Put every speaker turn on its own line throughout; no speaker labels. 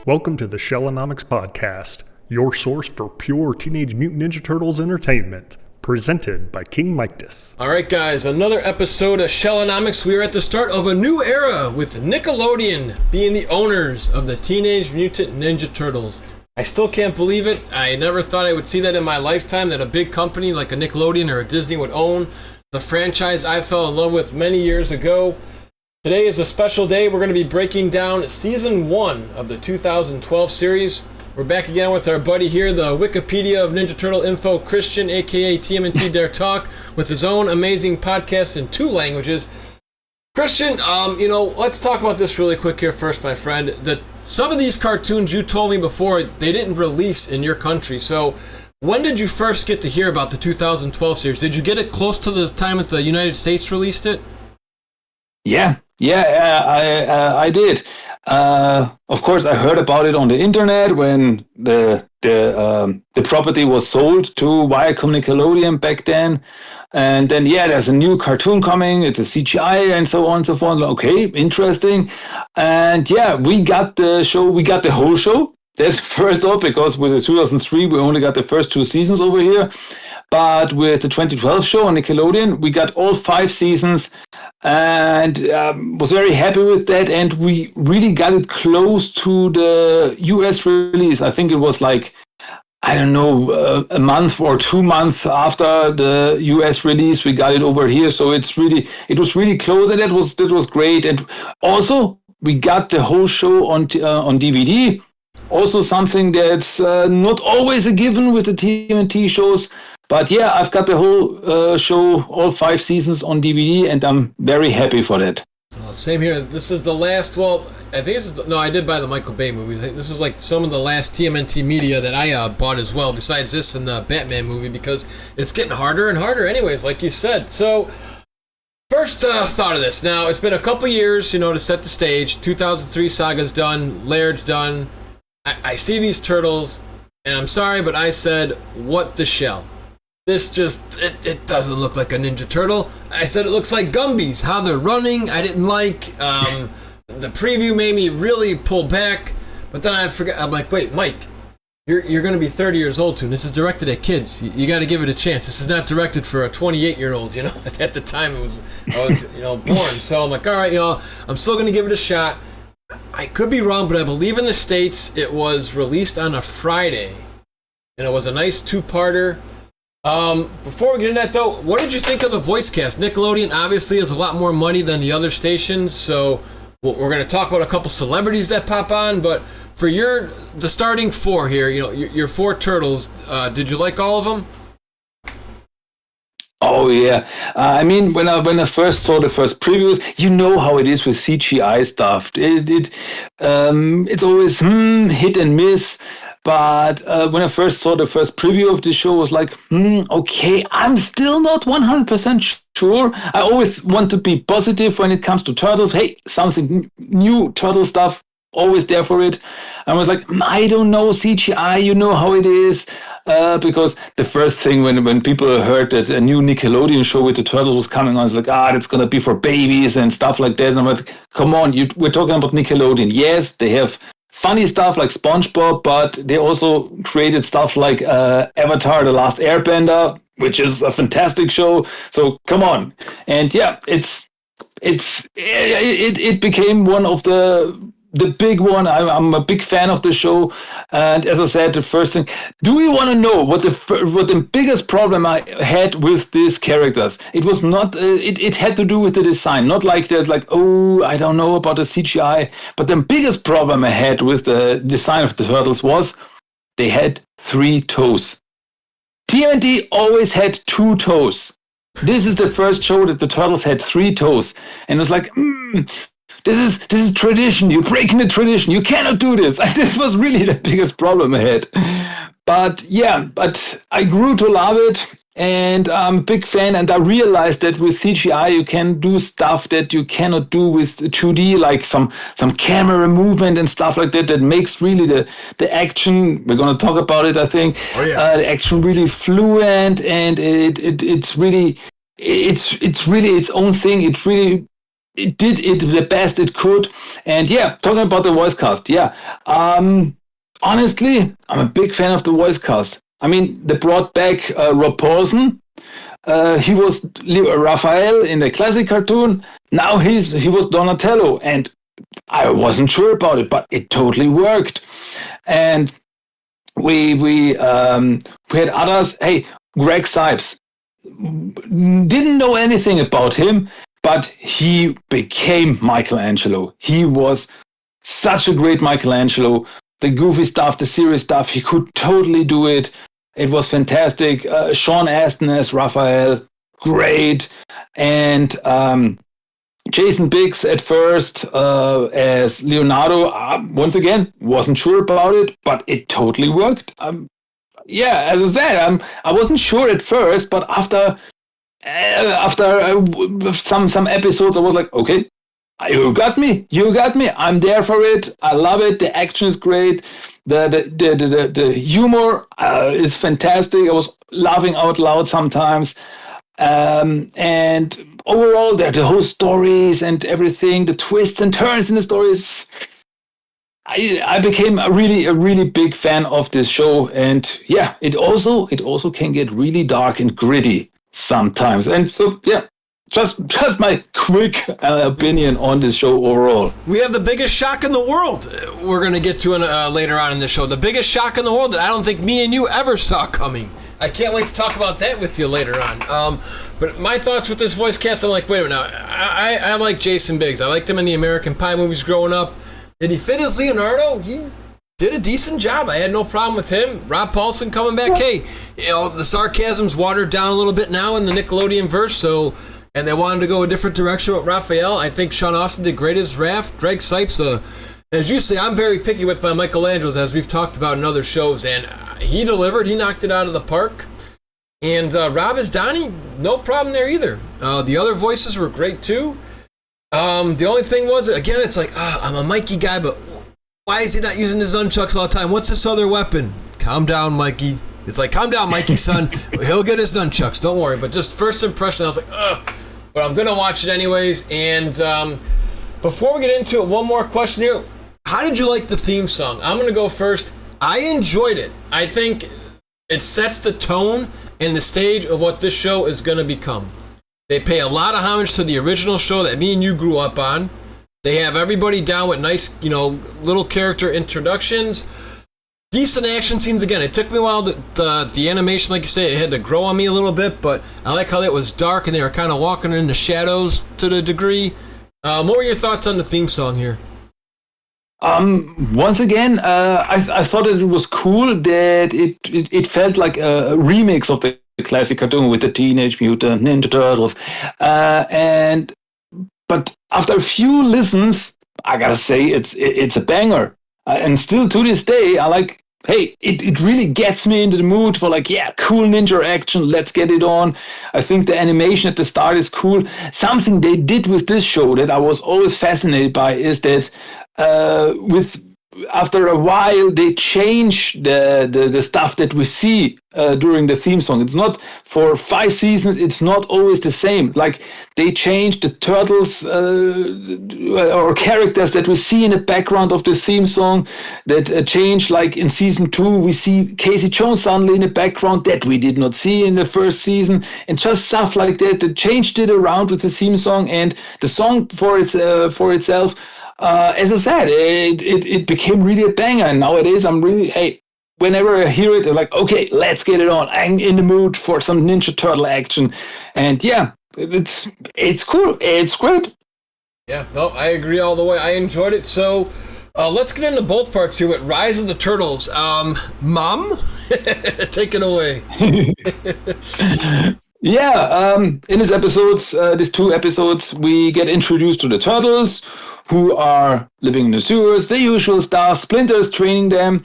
Welcome to the Shellonomics Podcast, your source for pure Teenage Mutant Ninja Turtles entertainment, presented by King Mictus.
All right, guys, another episode of Shellonomics. We are at the start of a new era with Nickelodeon being the owners of the Teenage Mutant Ninja Turtles. I still can't believe it. I never thought I would see that in my lifetime, that a big company like a Nickelodeon or a Disney would own the franchise I fell in love with many years ago. Today is a special day. We're going to be breaking down Season 1 of the 2012 series. We're back again with our buddy here, the Wikipedia of Ninja Turtle info, Christian, a.k.a. TMNTDERTALK, with his own amazing podcast in 2 languages. Christian, let's talk about this really quick here first, my friend. Some of these cartoons you told me before, they didn't release in your country. So when did you first get to hear about the 2012 series? Did you get it close to the time that the United States released it?
Yeah, I did. Of course, I heard about it on the internet when the property was sold to Viacom Nickelodeon back then. And then, there's a new cartoon coming. It's a CGI and so on and so forth. Okay, interesting. And we got the show. We got the whole show. That's first up, because with the 2003, we only got the first 2 seasons over here. But with the 2012 show on Nickelodeon, we got all 5 seasons and was very happy with that. And we really got it close to the US release. I think it was like, a month or 2 months after the US release, we got it over here. So it was really close, and that was great. And also, we got the whole show on DVD. Also something that's not always a given with the TMNT shows. But I've got the whole show, all 5 seasons on DVD, and I'm very happy for that.
Well, same here. This is the last, I think I did buy the Michael Bay movies. This was like some of the last TMNT media that I bought as well, besides this and the Batman movie, because it's getting harder and harder anyways, like you said. So, first thought of this. Now, it's been a couple years, to set the stage. 2003 Saga's done, Laird's done. I see these turtles, and I'm sorry, but I said, what the shell? This just, it doesn't look like a Ninja Turtle. I said it looks like Gumbies. How they're running, I didn't like. The preview made me really pull back. But then I forgot. I'm like, wait, Mike, you're going to be 30 years old soon. This is directed at kids. You got to give it a chance. This is not directed for a 28-year-old, At the time, I was born. So I'm like, all right, I'm still going to give it a shot. I could be wrong, but I believe in the States it was released on a Friday. And it was a nice 2-parter. Before we get into that, though, what did you think of the voice cast? Nickelodeon obviously has a lot more money than the other stations, so we're going to talk about a couple celebrities that pop on, but for the starting 4 here, your 4 turtles, did you like all of them?
Oh yeah, when I first saw the first previews, you know how it is with CGI stuff. It's always hit and miss. But when I first saw the first preview of the show, I was like, okay, I'm still not 100% sure. I always want to be positive when it comes to turtles. Hey, something new, turtle stuff, always there for it. I was like, I don't know, CGI, you know how it is. Because the first thing when people heard that a new Nickelodeon show with the turtles was coming on, it's like, that's going to be for babies and stuff like that. And I'm like, come on, we're talking about Nickelodeon. Yes, they have funny stuff like SpongeBob, but they also created stuff like Avatar: The Last Airbender, which is a fantastic show. So come on, and it became one of the big one. I'm a big fan of the show, and as I said, the first thing. Do we want to know what the biggest problem I had with these characters? It was not. It had to do with the design. Not like there's like, I don't know about the CGI. But the biggest problem I had with the design of the turtles was they had 3 toes. TMNT always had 2 toes. This is the first show that the turtles had 3 toes, and it was like, This is tradition. You're breaking the tradition. You cannot do this. This was really the biggest problem I had. But I grew to love it, and I'm a big fan. And I realized that with CGI you can do stuff that you cannot do with 2D, like some camera movement and stuff like that. That makes really the action. We're gonna talk about it, I think. Oh, yeah. The action really fluent, and it's really its own thing. It really it did it the best it could. And yeah, talking about the voice cast, yeah. Honestly, I'm a big fan of the voice cast. I mean, they brought back Rob Paulsen. He was Raphael in the classic cartoon. Now he was Donatello, and I wasn't sure about it, but it totally worked. And we had others. Hey, Greg Sipes, didn't know anything about him, but he became Michelangelo. He was such a great Michelangelo. The goofy stuff, the serious stuff, he could totally do it. It was fantastic. Sean Astin as Raphael, great. And Jason Biggs at first as Leonardo, once again, wasn't sure about it, but it totally worked. Yeah, as I said, I wasn't sure at first, but after some episodes, I was like, okay, you got me. I'm there for it. I love it. The action is great. The humor is fantastic. I was laughing out loud sometimes. And overall, the whole stories and everything, the twists and turns in the stories, I became a really big fan of this show. And yeah, it also can get really dark and gritty sometimes. And so yeah, just my quick opinion on this show overall.
We have the biggest shock in the world we're going to get to later on in the show. The biggest shock in the world that I don't think me and you ever saw coming. I can't wait to talk about that with you later on. But my thoughts with this voice cast, I'm like, wait a minute now. I like Jason Biggs. I liked him in the American Pie movies growing up. Did he fit as Leonardo? He did a decent job. I had no problem with him. Rob Paulsen coming back. Hey, the sarcasm's watered down a little bit now in the Nickelodeon verse, so... And they wanted to go a different direction with Raphael. I think Sean Astin did great as Raph. Greg Sipes, as you say, I'm very picky with my Michelangelos, as we've talked about in other shows. And he delivered. He knocked it out of the park. And Rob as Donnie, no problem there either. The other voices were great too. The only thing was, again, it's like, I'm a Mikey guy, but why is he not using his nunchucks all the time? What's this other weapon? Calm down, Mikey. It's like, calm down, Mikey, son. He'll get his nunchucks. Don't worry. But just first impression, I was like, ugh. But I'm going to watch it anyways. And before we get into it, one more question here. How did you like the theme song? I'm going to go first. I enjoyed it. I think it sets the tone and the stage of what this show is going to become. They pay a lot of homage to the original show that me and you grew up on. They have everybody down with nice, little character introductions. Decent action scenes. Again, it took me a while the animation, like you say, it had to grow on me a little bit, but I like how it was dark and they were kind of walking in the shadows to the degree. What were your thoughts on the theme song here?
Once again, I thought it was cool that it felt like a remix of the classic cartoon with the Teenage Mutant Ninja Turtles. But after a few listens, I gotta say it's a banger. And still to this day, I like, hey, it really gets me into the mood for like, yeah, cool ninja action, let's get it on. I think the animation at the start is cool. Something they did with this show that I was always fascinated by is that after a while, they change the stuff that we see during the theme song. It's not for 5 seasons. It's not always the same. Like they change the turtles or characters that we see in the background of the theme song. That change. Like in season 2, we see Casey Jones suddenly in the background that we did not see in the first season, and just stuff like that. They changed it around with the theme song and the song for itself. As I said, it became really a banger, and nowadays I'm really, hey, whenever I hear it, I'm like, okay, let's get it on. I'm in the mood for some Ninja Turtle action, and yeah, it's cool, it's great.
Yeah, no, I agree all the way. I enjoyed it. So let's get into both parts here with Rise of the Turtles. Mom, take it away.
Yeah, in these episodes, these 2 episodes, we get introduced to the turtles who are living in the sewers, the usual stuff. Splinter's training them.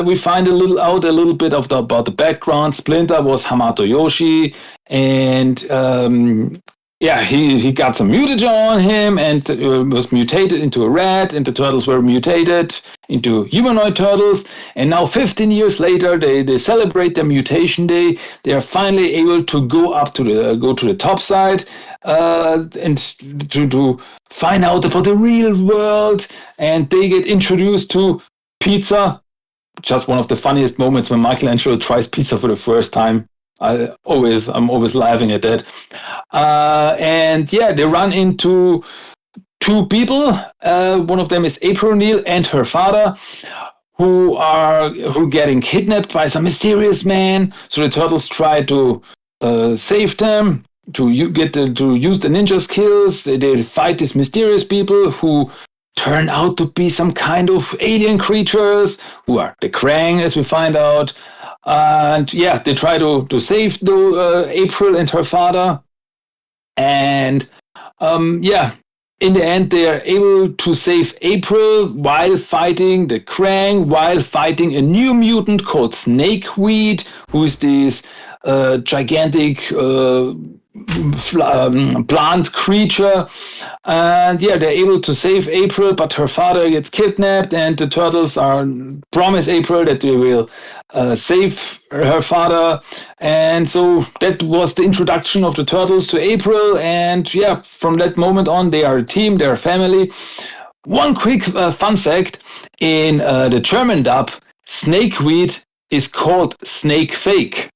We find a little bit about the background. Splinter was Hamato Yoshi, and he got some mutagen on him and was mutated into a rat, and the turtles were mutated into humanoid turtles. And now 15 years later, they celebrate their mutation day. They are finally able to go to the top side and to find out about the real world. And they get introduced to pizza. Just one of the funniest moments when Michelangelo tries pizza for the first time. I'm always laughing at that. They run into two people. One of them is April O'Neil and her father, who getting kidnapped by some mysterious man. So the turtles try to save them, to use the ninja skills. They fight these mysterious people who turn out to be some kind of alien creatures, who are the Krang, as we find out. And they try to save April and her father. And in the end, they are able to save April while fighting the Krang, while fighting a new mutant called Snakeweed, who is this gigantic plant creature. And they're able to save April, but her father gets kidnapped, and the turtles promise April that they will save her father. And so that was the introduction of the turtles to April. And from that moment on, they are a team, they're a family. One quick fun fact: in the German dub, Snakeweed is called Snake Fake.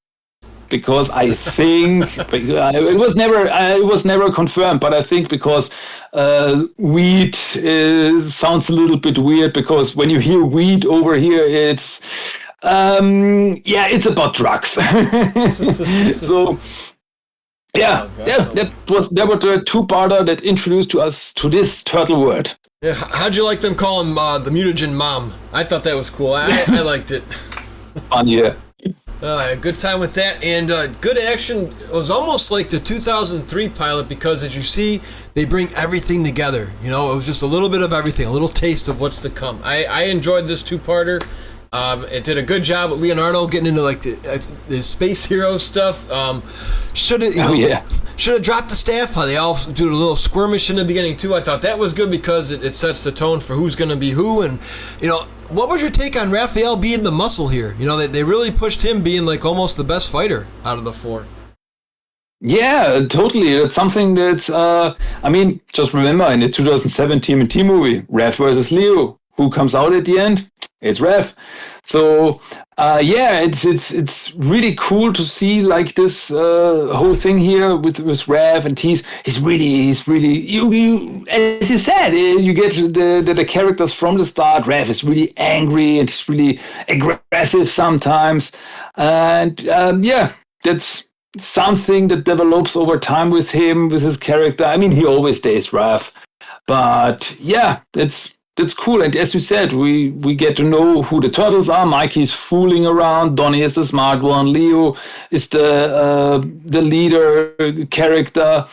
Because I think it was never confirmed, but I think because weed sounds a little bit weird, because when you hear weed over here, it's about drugs. So that was the two-parter that introduced us to this turtle world.
Yeah, how'd you like them calling the mutagen mom? I thought that was cool. I liked it.
Fun, yeah.
Good time with that, and good action. It was almost like the 2003 pilot, because as you see, they bring everything together. You know, it was just a little bit of everything, a little taste of what's to come. I enjoyed this two-parter. It did a good job with Leonardo getting into like the space hero stuff. Should have dropped the staff. How they all do a little skirmish in the beginning too. I thought that was good, because it sets the tone for who's going to be who. And what was your take on Raphael being the muscle here? They really pushed him being like almost the best fighter out of the four.
Yeah, totally. It's something that's, just remember in the 2007 TMNT movie, Raph versus Leo, who comes out at the end? It's Raph. So, it's really cool to see like this whole thing here with Raph, and he's really, you as you said, you get the characters from the start. Raph is really angry and he's really aggressive sometimes, and that's something that develops over time with him, with his character. I mean, he always stays Raph, but that's cool. And as you said, we get to know who the turtles are. Mikey's fooling around. Donnie is the smart one. Leo is the leader character.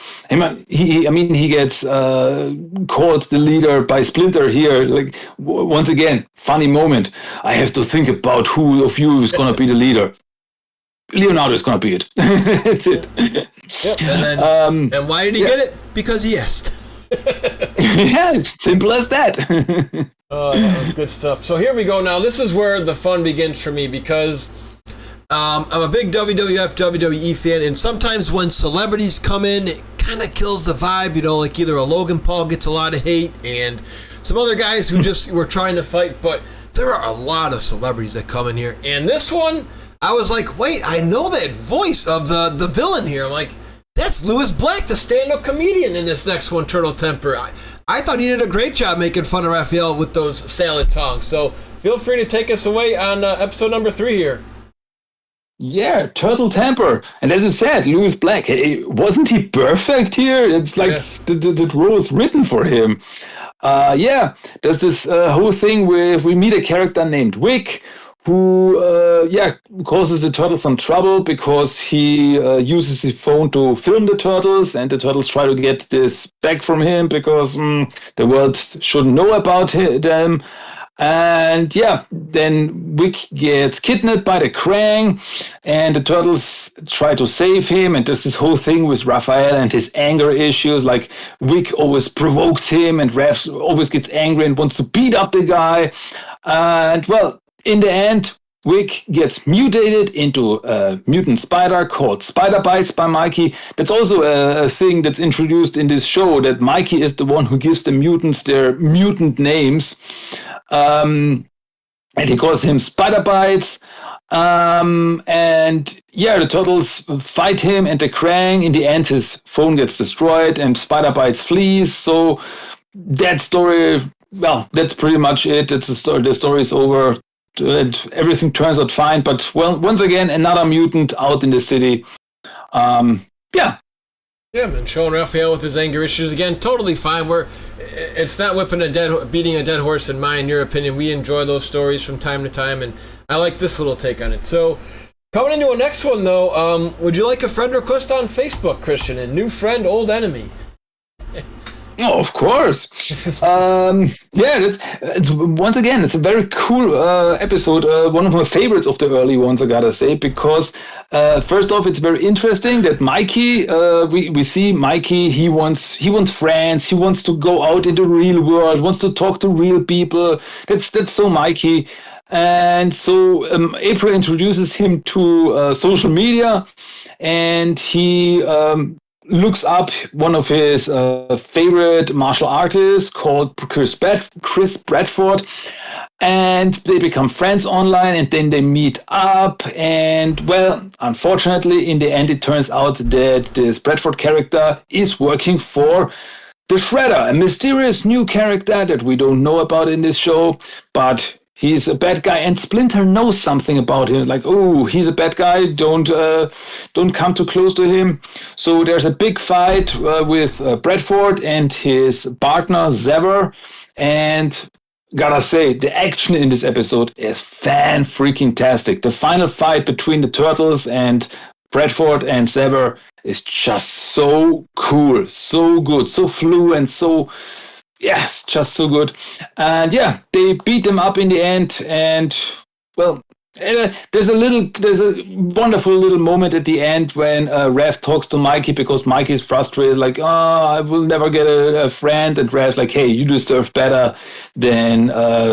He gets called the leader by Splinter here. Like, once again, funny moment. I have to think about who of you is going to be the leader. Leonardo is going to be it. That's it.
Yep. And then, and why did he get it? Because he asked.
Yeah, simple as that.
That was good stuff. So here we go. Now this is where the fun begins for me, because I'm a big WWF, WWE fan, and sometimes when celebrities come in, it kind of kills the vibe. Like either a Logan Paul gets a lot of hate, and some other guys who just were trying to fight. But there are a lot of celebrities that come in here, and this one, I was like, wait, I know that voice of the villain here. I'm like, that's Lewis Black, the stand-up comedian in this next one, Turtle Temper. I thought he did a great job making fun of Raphael with those salad tongs. So feel free to take us away on episode number 3 here.
Yeah, Turtle Temper. And as you said, Lewis Black, wasn't he perfect here? It's like the role is written for him. There's this whole thing where we meet a character named Wick, who causes the turtles some trouble because he uses his phone to film the turtles, and the turtles try to get this back from him because the world shouldn't know about them. And yeah, then Wick gets kidnapped by the Krang, and the Turtles try to save him. And there's this whole thing with Raphael and his anger issues. Like, Wick always provokes him, and Raph always gets angry and wants to beat up the guy. And well, in the end, Wick gets mutated into a mutant spider called Spider Bites by Mikey. That's also a thing that's introduced in this show, that Mikey is the one who gives the mutants their mutant names. And he calls him Spider Bites. And yeah, the Turtles fight him and the Krang. In the end, his phone gets destroyed and Spider Bites flees. So that story, well, that's pretty much it. It's the story. The story is over. And everything turns out fine. But well, once again, another mutant out in the city. Yeah.
Yeah, man, showing Raphael with his anger issues again, totally fine. It's not beating a dead horse in your opinion. We enjoy those stories from time to time, and I like this little take on it. So, coming into our next one though, would you like a friend request on Facebook, Christian? A new friend, old enemy.
Oh, of course. Yeah, it's once again, it's a very cool episode. One of my favorites of the early ones, I gotta say, because first off, it's very interesting that Mikey, we see Mikey. He wants friends. He wants to go out in the real world. Wants to talk to real people. That's so Mikey. And so April introduces him to social media, and he looks up one of his favorite martial artists called Chris Bradford, and they become friends online, and then they meet up. And well, unfortunately, in the end, it turns out that this Bradford character is working for the Shredder, a mysterious new character that we don't know about in this show, but he's a bad guy, and Splinter knows something about him. Like, oh, he's a bad guy. Don't come too close to him. So there's a big fight with Bradford and his partner Xavier. And gotta say, the action in this episode is fan-freaking-tastic. The final fight between the Turtles and Bradford and Xavier is just so cool, so good, so fluent, so... Yes, just so good. And yeah, they beat them up in the end. And well, there's a wonderful little moment at the end when Raph talks to Mikey, because Mikey is frustrated, like, oh, I will never get a friend. And Raph's like, hey, you deserve better than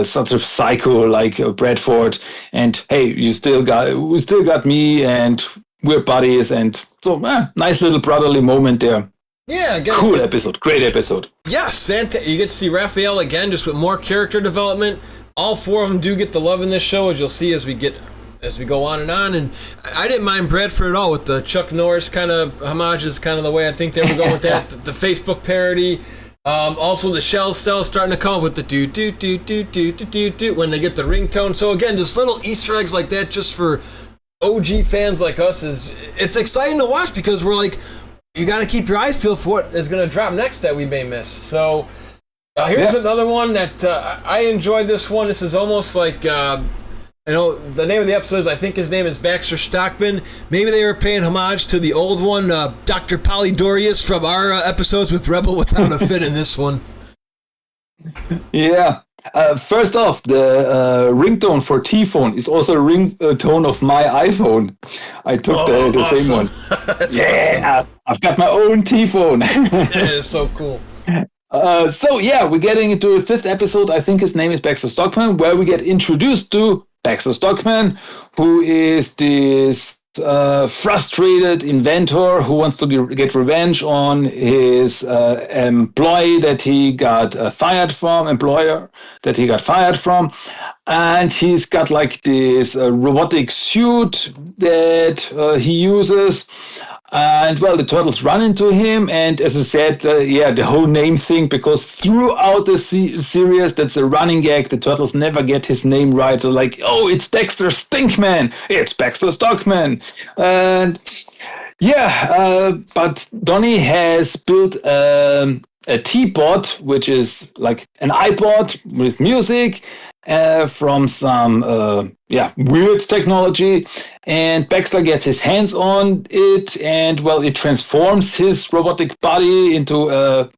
such a psycho like Bradford. And hey, we still got me, and we're buddies. And so, nice little brotherly moment there.
Yeah, again,
cool episode, great episode.
Yes, fantastic. You get to see Raphael again, just with more character development. All four of them do get the love in this show, as you'll see as we go on. And I didn't mind Bradford at all with the Chuck Norris kind of homages, kind of the way I think they were going with that. the Facebook parody. Also, the shell cells starting to come up with the do do do do do do do do when they get the ringtone. So again, just little Easter eggs like that, just for OG fans like us, it's exciting to watch, because we're like, you got to keep your eyes peeled for what is going to drop next that we may miss. So here's another one that I enjoyed. This one. This is almost like, the name of the episode is, I think his name is Baxter Stockman. Maybe they were paying homage to the old one, Dr. Polydorius from our episodes with Rebel Without a Fit in this one.
Yeah. First off, the ringtone for T-Phone is also a ringtone of my iPhone. I took the
awesome.
same one.
Yeah,
awesome. I've got my own T-Phone.
That is so cool.
So yeah, we're getting into the fifth episode. I think his name is Baxter Stockman, where we get introduced to Baxter Stockman, who is this frustrated inventor who wants to get revenge on his employer that he got fired from, and he's got like this robotic suit that he uses. And well, the Turtles run into him, and as I said, the whole name thing, because throughout the series, that's a running gag. The Turtles never get his name right. They're like, oh, it's Dexter Stinkman. It's Baxter Stockman. And but Donnie has built a T-Bot, which is like an iPod with music, from some weird technology, and Baxter gets his hands on it, and well, it transforms his robotic body into a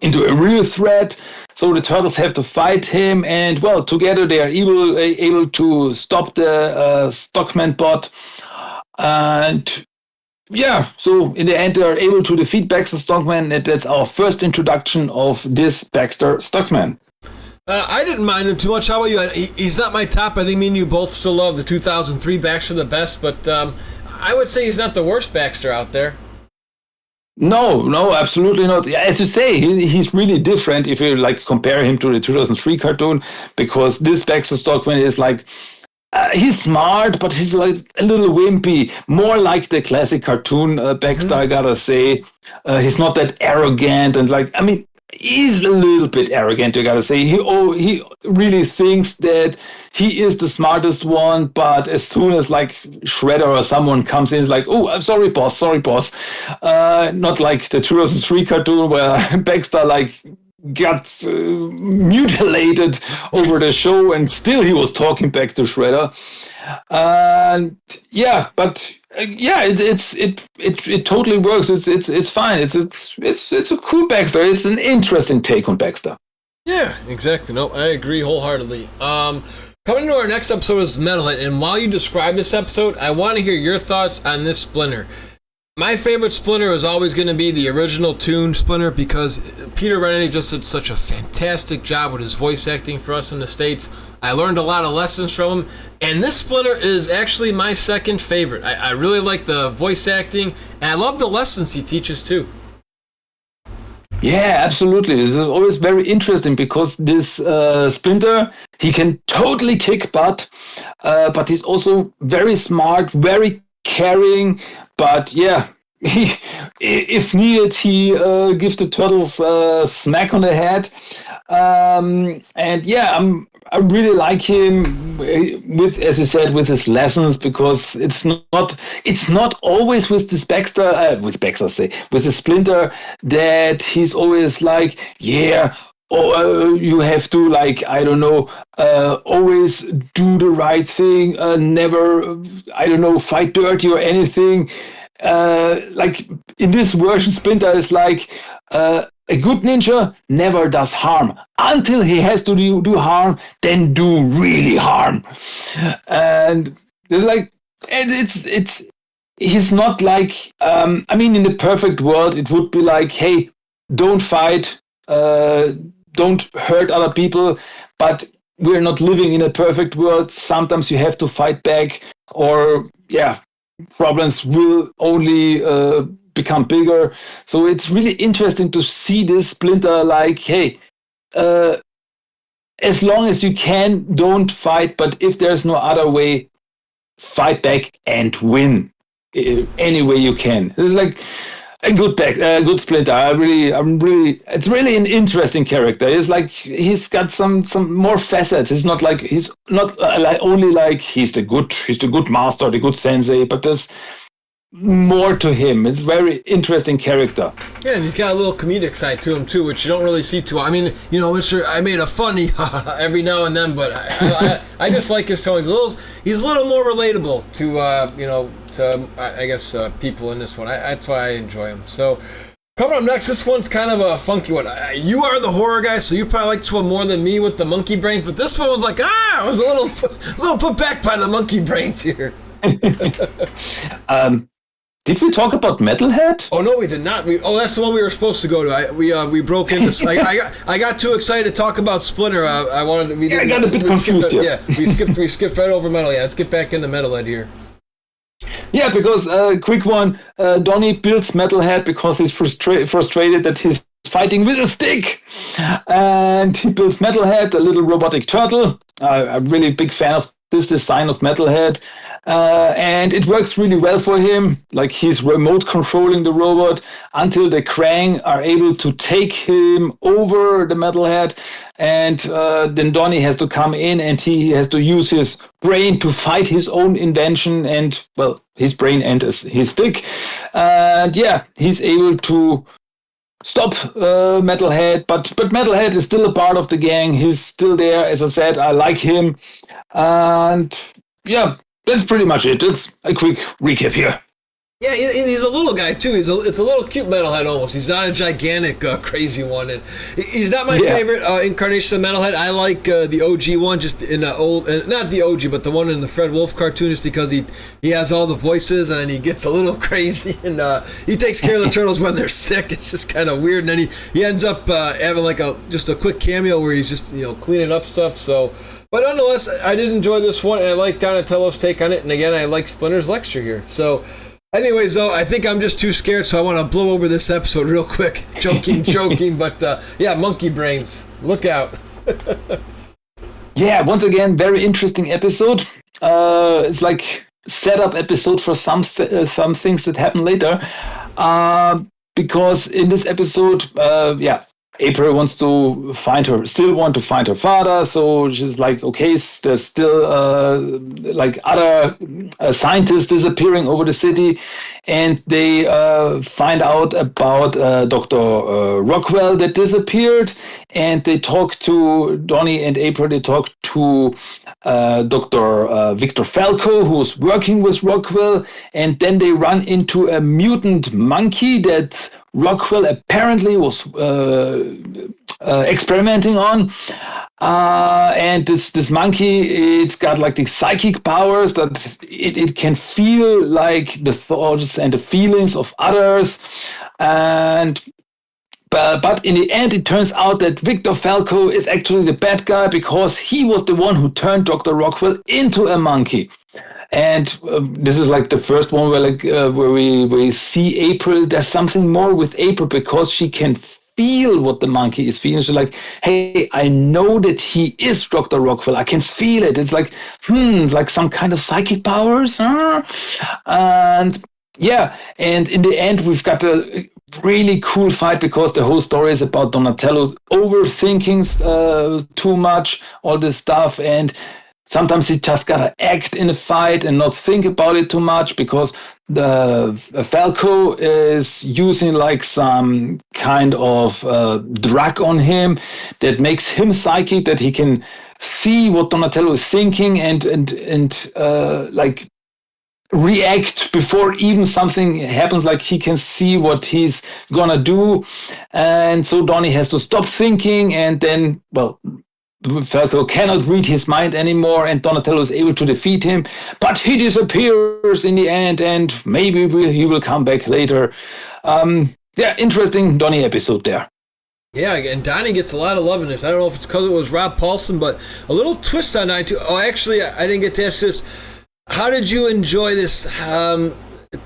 into a real threat. So the turtles have to fight him, and together they are able to stop the Stockman bot. And so in the end, they are able to defeat Baxter Stockman, and that's our first introduction of this Baxter Stockman.
I didn't mind him too much. How about you? He's not my top. I think me and you both still love the 2003 Baxter the best, but I would say he's not the worst Baxter out there.
No, absolutely not. As you say, he's really different if you compare him to the 2003 cartoon, because this Baxter Stockman is he's smart, but he's a little wimpy, more like the classic cartoon Baxter. I gotta say, he's not that arrogant and he's a little bit arrogant, I gotta say. He really thinks that he is the smartest one, but as soon as Shredder or someone comes in, it's oh, I'm sorry, boss. Not like the 2003 cartoon where Baxter got mutilated over the show, and still he was talking back to Shredder. It totally works. It's fine. It's a cool Baxter. It's an interesting take on Baxter.
Yeah, exactly. No, I agree wholeheartedly. Coming to our next episode is Metalhead, and while you describe this episode, I want to hear your thoughts on this Splinter. My favorite Splinter is always going to be the original Toon Splinter, because Peter Rennie just did such a fantastic job with his voice acting for us in the States. I learned a lot of lessons from him, and this Splinter is actually my second favorite. I really like the voice acting, and I love the lessons he teaches too.
Yeah, absolutely. This is always very interesting, because this Splinter, he can totally kick butt, but he's also very smart, very caring. But if needed, he gives the turtles a smack on the head. I really like him with, as you said, with his lessons, because it's not always with this with the Splinter, that he's always you have to always do the right thing, never fight dirty or anything. In this version, Splinter is a good ninja never does harm. Until he has to do harm, then do really harm. And he's not in the perfect world, it would be hey, don't fight, don't hurt other people, but we're not living in a perfect world. Sometimes you have to fight back, or problems will only become bigger. So it's really interesting to see this Splinter hey, as long as you can, don't fight, but if there's no other way, fight back and win any way you can. It's a good Splinter. It's really an interesting character. It's he's got some more facets. It's not he's not only he's the good master, the good sensei, but there's more to him. It's a very interesting character.
Yeah, and he's got a little comedic side to him too, which you don't really see too. I mean, I made a funny every now and then, but I just like his tone. He's a little more relatable to people in this one. That's why I enjoy him. So coming up next, this one's kind of a funky one. You are the horror guy, so you probably like this one more than me with the monkey brains, but this one was I was a little put back by the monkey brains here.
Did we talk about Metalhead?
Oh no, we did not. That's the one we were supposed to go to. We broke into. I got too excited to talk about Splinter. I got
a bit confused here.
Yeah, we skipped right over Metalhead. Let's get back into Metalhead here.
Yeah, because quick one, Donnie builds Metalhead because he's frustrated that he's fighting with a stick, and he builds Metalhead, a little robotic turtle. I'm really big fan of this design of Metalhead. And it works really well for him. He's remote controlling the robot until the Krang are able to take him over the Metalhead, and then Donnie has to come in and he has to use his brain to fight his own invention, and his brain and his stick. And he's able to stop Metalhead, but Metalhead is still a part of the gang. He's still there. As I said, I like him, and that's pretty much it. It's a quick recap here.
Yeah, he's a little guy too. It's a little cute metalhead almost. He's not a gigantic crazy one, and he's not my favorite incarnation of metalhead. I like the OG one, just in the old, not the OG, but the one in the Fred Wolf cartoon, just because he has all the voices and he gets a little crazy, and he takes care of the turtles when they're sick. It's just kind of weird, and then he ends up having like just a quick cameo where he's just cleaning up stuff. So. But nonetheless, I did enjoy this one, and I like Donatello's take on it, and again, I like Splinter's lecture here. So. Anyways, though, I think I'm just too scared, so I want to blow over this episode real quick. Joking, but yeah, monkey brains. Look out.
Yeah, once again, very interesting episode. It's like setup episode for some things that happen later. Because in this episode, April wants to find her father. So she's like, okay, there's still like other scientists disappearing over the city, and they find out about Dr. Rockwell that disappeared, and they talk to Donnie and April. They talk to Dr. Victor Falco, who's working with Rockwell, and then they run into a mutant monkey that Rockwell apparently was experimenting on, and this monkey, it's got like these psychic powers that it can feel like the thoughts and the feelings of others, but in the end, it turns out that Victor Falco is actually the bad guy because he was the one who turned Dr. Rockwell into a monkey. And this is like the first one where we see April. There's something more with April because she can feel what the monkey is feeling. She's like, hey, I know that he is Dr. Rockwell. I can feel it. It's like, it's like some kind of psychic powers. And yeah, and in the end, we've got a really cool fight because the whole story is about Donatello overthinking too much, all this stuff, and sometimes he just gotta act in a fight and not think about it too much because the Falco is using like some kind of drug on him that makes him psychic, that he can see what Donatello is thinking and like react before even something happens. Like he can see what he's gonna do, and so Donnie has to stop thinking, and then Falco cannot read his mind anymore, and Donatello is able to defeat him, but he disappears in the end, and maybe he will come back later. Interesting Donnie episode there.
Yeah, and Donnie gets a lot of love in this. I don't know if it's because it was Rob Paulson, but a little twist on Donnie too. Oh, actually, I didn't get to ask this. How did you enjoy this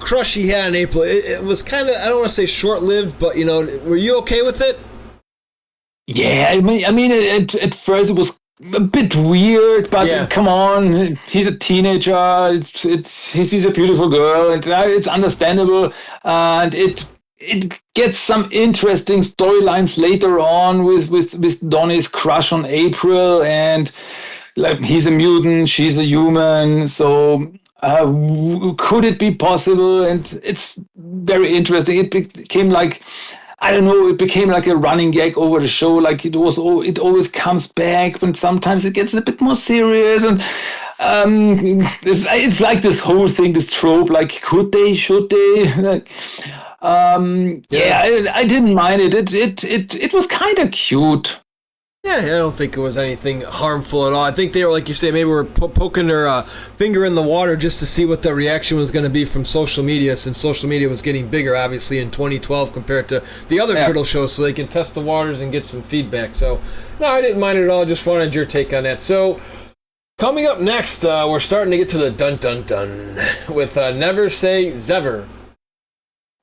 crush he had on April? It was kind of, I don't want to say short-lived, but, were you okay with it?
Yeah, I mean, at first it was a bit weird, but come on, he's a teenager. He sees a beautiful girl, and it's understandable, and it gets some interesting storylines later on with Donnie's crush on April, and like he's a mutant, she's a human, so could it be possible? And it's very interesting. It became like, I don't know, it became like a running gag over the show. Like it always comes back, but sometimes it gets a bit more serious. And it's like this whole thing, this trope, like could they, should they? Like, I didn't mind it. It was kind of cute.
Yeah, I don't think it was anything harmful at all. I think they were, like you say, maybe were poking their finger in the water just to see what the reaction was going to be from social media, since social media was getting bigger, obviously, in 2012 compared to the other Turtle shows, so they can test the waters and get some feedback. So, no, I didn't mind it at all. Just wanted your take on that. So, coming up next, we're starting to get to the dun-dun-dun with Never Say Zever.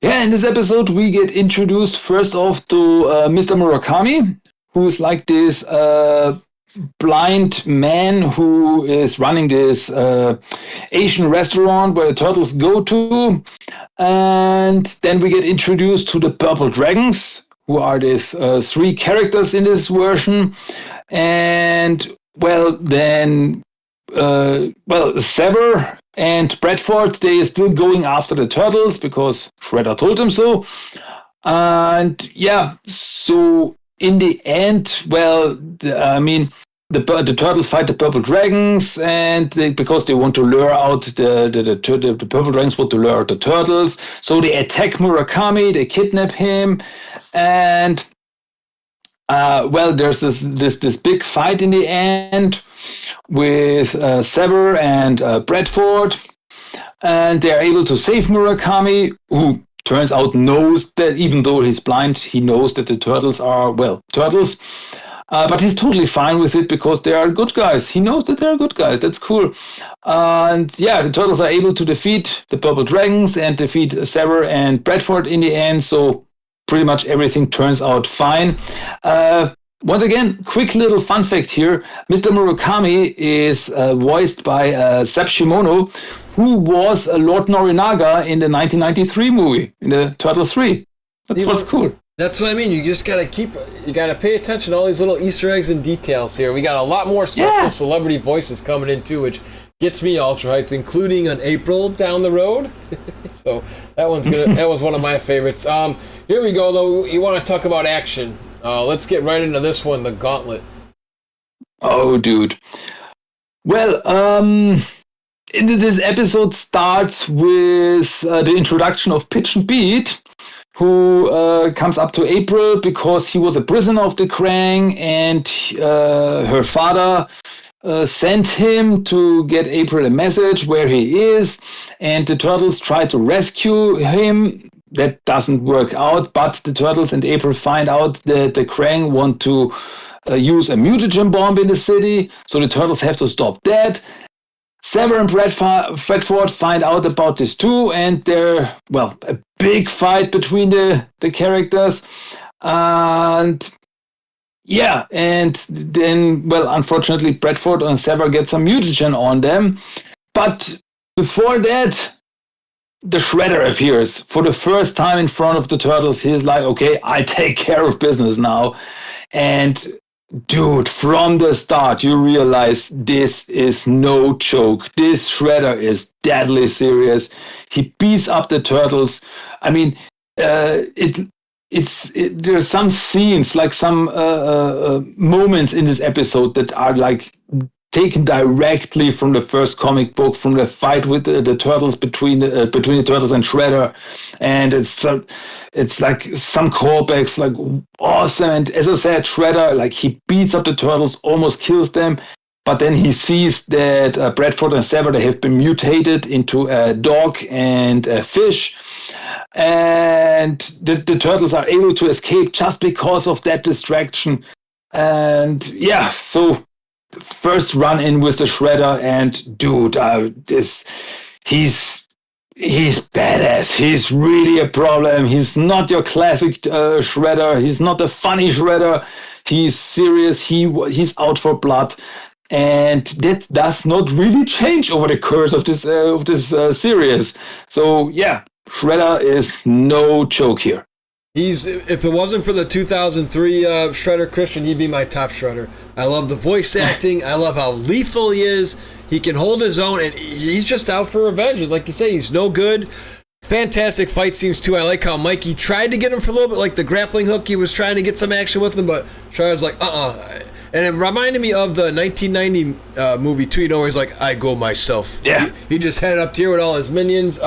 Yeah, in this episode, we get introduced first off to Mr. Murakami, who's like this blind man who is running this Asian restaurant where the turtles go to. And then we get introduced to the Purple Dragons, who are these three characters in this version. And, Sever and Bradford, they are still going after the turtles because Shredder told them so. And, so in the end, the turtles fight the purple dragons, and because they want to lure out the purple dragons want to lure out the turtles, so they attack Murakami, they kidnap him, and there's this big fight in the end with Sever and Bradford, and they're able to save Murakami, who turns out knows that even though he's blind, he knows that the turtles are, turtles. But he's totally fine with it because they are good guys. He knows that they're good guys. That's cool. And yeah, the turtles are able to defeat the purple dragons and defeat Sever and Bradford in the end. So pretty much everything turns out fine. Once again, quick little fun fact here. Mr. Murakami is voiced by Seb Shimono, who was Lord Norinaga in the 1993 movie, in the Turtles 3. That's what's cool.
That's what I mean. You just gotta pay attention to all these little Easter eggs and details here. We got a lot more special celebrity voices coming in too, which gets me ultra hyped, including an April down the road. So that one's good. That was one of my favorites. Here we go though. You want to talk about action? Let's get right into this one, the Gauntlet.
Oh, dude. Well, this episode starts with the introduction of Pitch and Beat, who comes up to April because he was a prisoner of the Krang, and her father sent him to get April a message where he is, and the turtles try to rescue him. That doesn't work out, but the turtles and April find out that the Krang want to use a mutagen bomb in the city, so the turtles have to stop that. Sever and Bradford find out about this too, and there's a big fight between the characters. And yeah, and then, unfortunately, Bradford and Sever get some mutagen on them. But before that, the Shredder appears for the first time in front of the turtles. He's like, okay, I take care of business now. And dude, from the start, you realize this is no joke. This Shredder is deadly serious. He beats up the turtles. I mean, there's some scenes, like some moments in this episode that are like taken directly from the first comic book, from the fight with the turtles between the turtles and Shredder, and it's like some callbacks, like awesome. And as I said, Shredder, like, he beats up the turtles, almost kills them, but then he sees that Bradford and Sever, they have been mutated into a dog and a fish, and the turtles are able to escape just because of that distraction. And yeah, so first run in with the Shredder, and dude, he's badass. He's really a problem. He's not your classic Shredder. He's not the funny Shredder. He's serious. He's out for blood, and that does not really change over the course of this series. So yeah, Shredder is no joke here.
If it wasn't for the 2003 Shredder Christian, he'd be my top Shredder. I love the voice acting. I love how lethal he is. He can hold his own, and he's just out for revenge. And like you say, he's no good. Fantastic fight scenes, too. I like how Mikey tried to get him for a little bit, like the grappling hook. He was trying to get some action with him, but Shredder's like, And it reminded me of the 1990 movie, too, where he's like, I go myself.
Yeah.
He just headed up here with all his minions.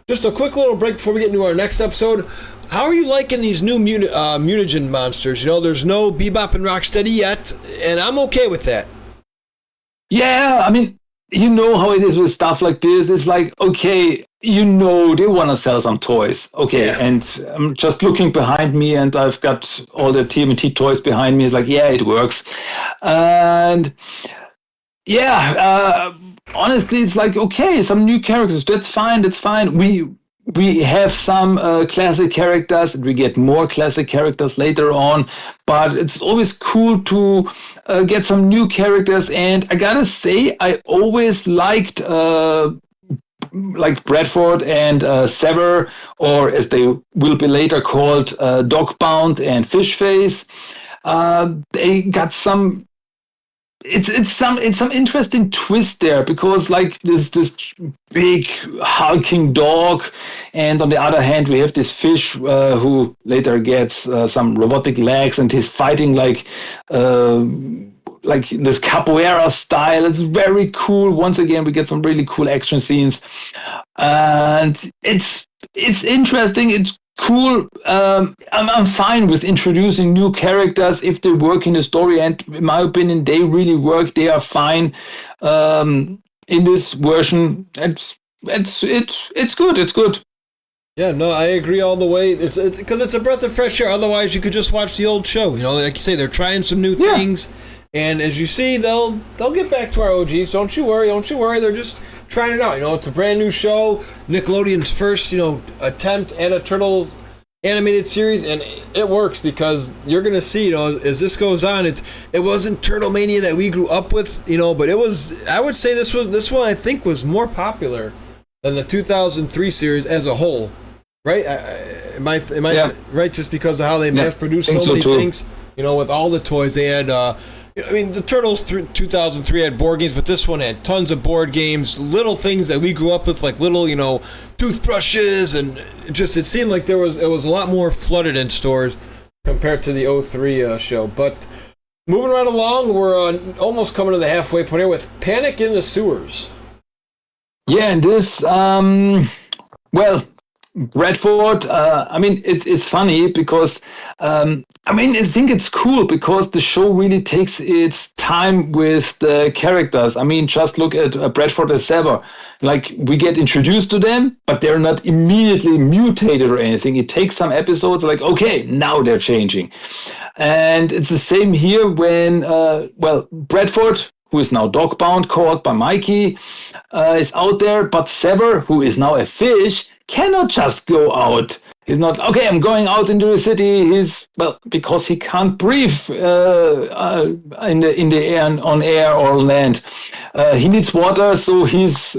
Just a quick little break before we get into our next episode. How are you liking these new mutagen monsters? There's no Bebop and Rocksteady yet, and I'm okay with that.
Yeah, I mean, you know how it is with stuff like this. It's like, okay, they want to sell some toys. Okay, yeah. And I'm just looking behind me, and I've got all the TMNT toys behind me. It's like, yeah, it works. And yeah, honestly, it's like, okay, some new characters. That's fine. We have some classic characters, and we get more classic characters later on, but it's always cool to get some new characters. And I gotta say, I always liked like Bradford and Sever, or as they will be later called, Dogbound and Fishface. They got some. It's some interesting twist there, because like this big hulking dog, and on the other hand we have this fish who later gets some robotic legs, and he's fighting like like this capoeira style. It's very cool. Once again, we get some really cool action scenes, and it's interesting. It's cool. I'm fine with introducing new characters if they work in the story, and in my opinion, they really work. They are fine in this version. It's good. It's good.
Yeah, no, I agree all the way. It's because it's a breath of fresh air. Otherwise, you could just watch the old show. You know, like you say, they're trying some new things, and as you see, they'll get back to our OGs. Don't you worry. They're just trying it out. You know, it's a brand new show, Nickelodeon's first attempt at a Turtles animated series, and it works because you're gonna see, as this goes on, it wasn't Turtle Mania that we grew up with, but it was. I would say this one I think was more popular than the 2003 series as a whole. Right? Am I right? Just because of how they mass produced so many things, with all the toys they had. The Turtles 2003 had board games, but this one had tons of board games, little things that we grew up with, like little, toothbrushes, and it seemed like it was a lot more flooded in stores compared to the 03 show. But moving right along, we're almost coming to the halfway point here with Panic in the Sewers.
Yeah, and this, Bradford, it's funny because, I think it's cool because the show really takes its time with the characters. Just look at Bradford as Sever. Like, we get introduced to them, but they're not immediately mutated or anything. It takes some episodes, like, okay, now they're changing. And it's the same here when, Bradford, who is now dog-bound, caught by Mikey, is out there, but Sever, who is now a fish, cannot just go out. He's not, okay, I'm going out into the city. Because he can't breathe in the air, on air or land. He needs water, so he's,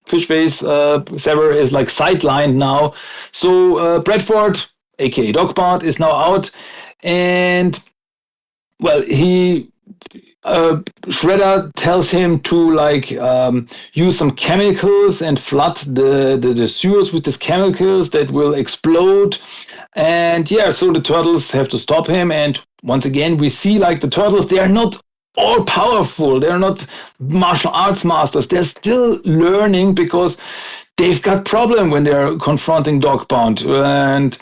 fish face, Sever is like sidelined now. So Bradford, aka Dogbound, is now out, and Shredder tells him to use some chemicals and flood the sewers with these chemicals that will explode. And so the turtles have to stop him. And once again, we see the turtles, they are not all powerful. They're not martial arts masters. They're still learning because they've got problem when they're confronting Dogbound, and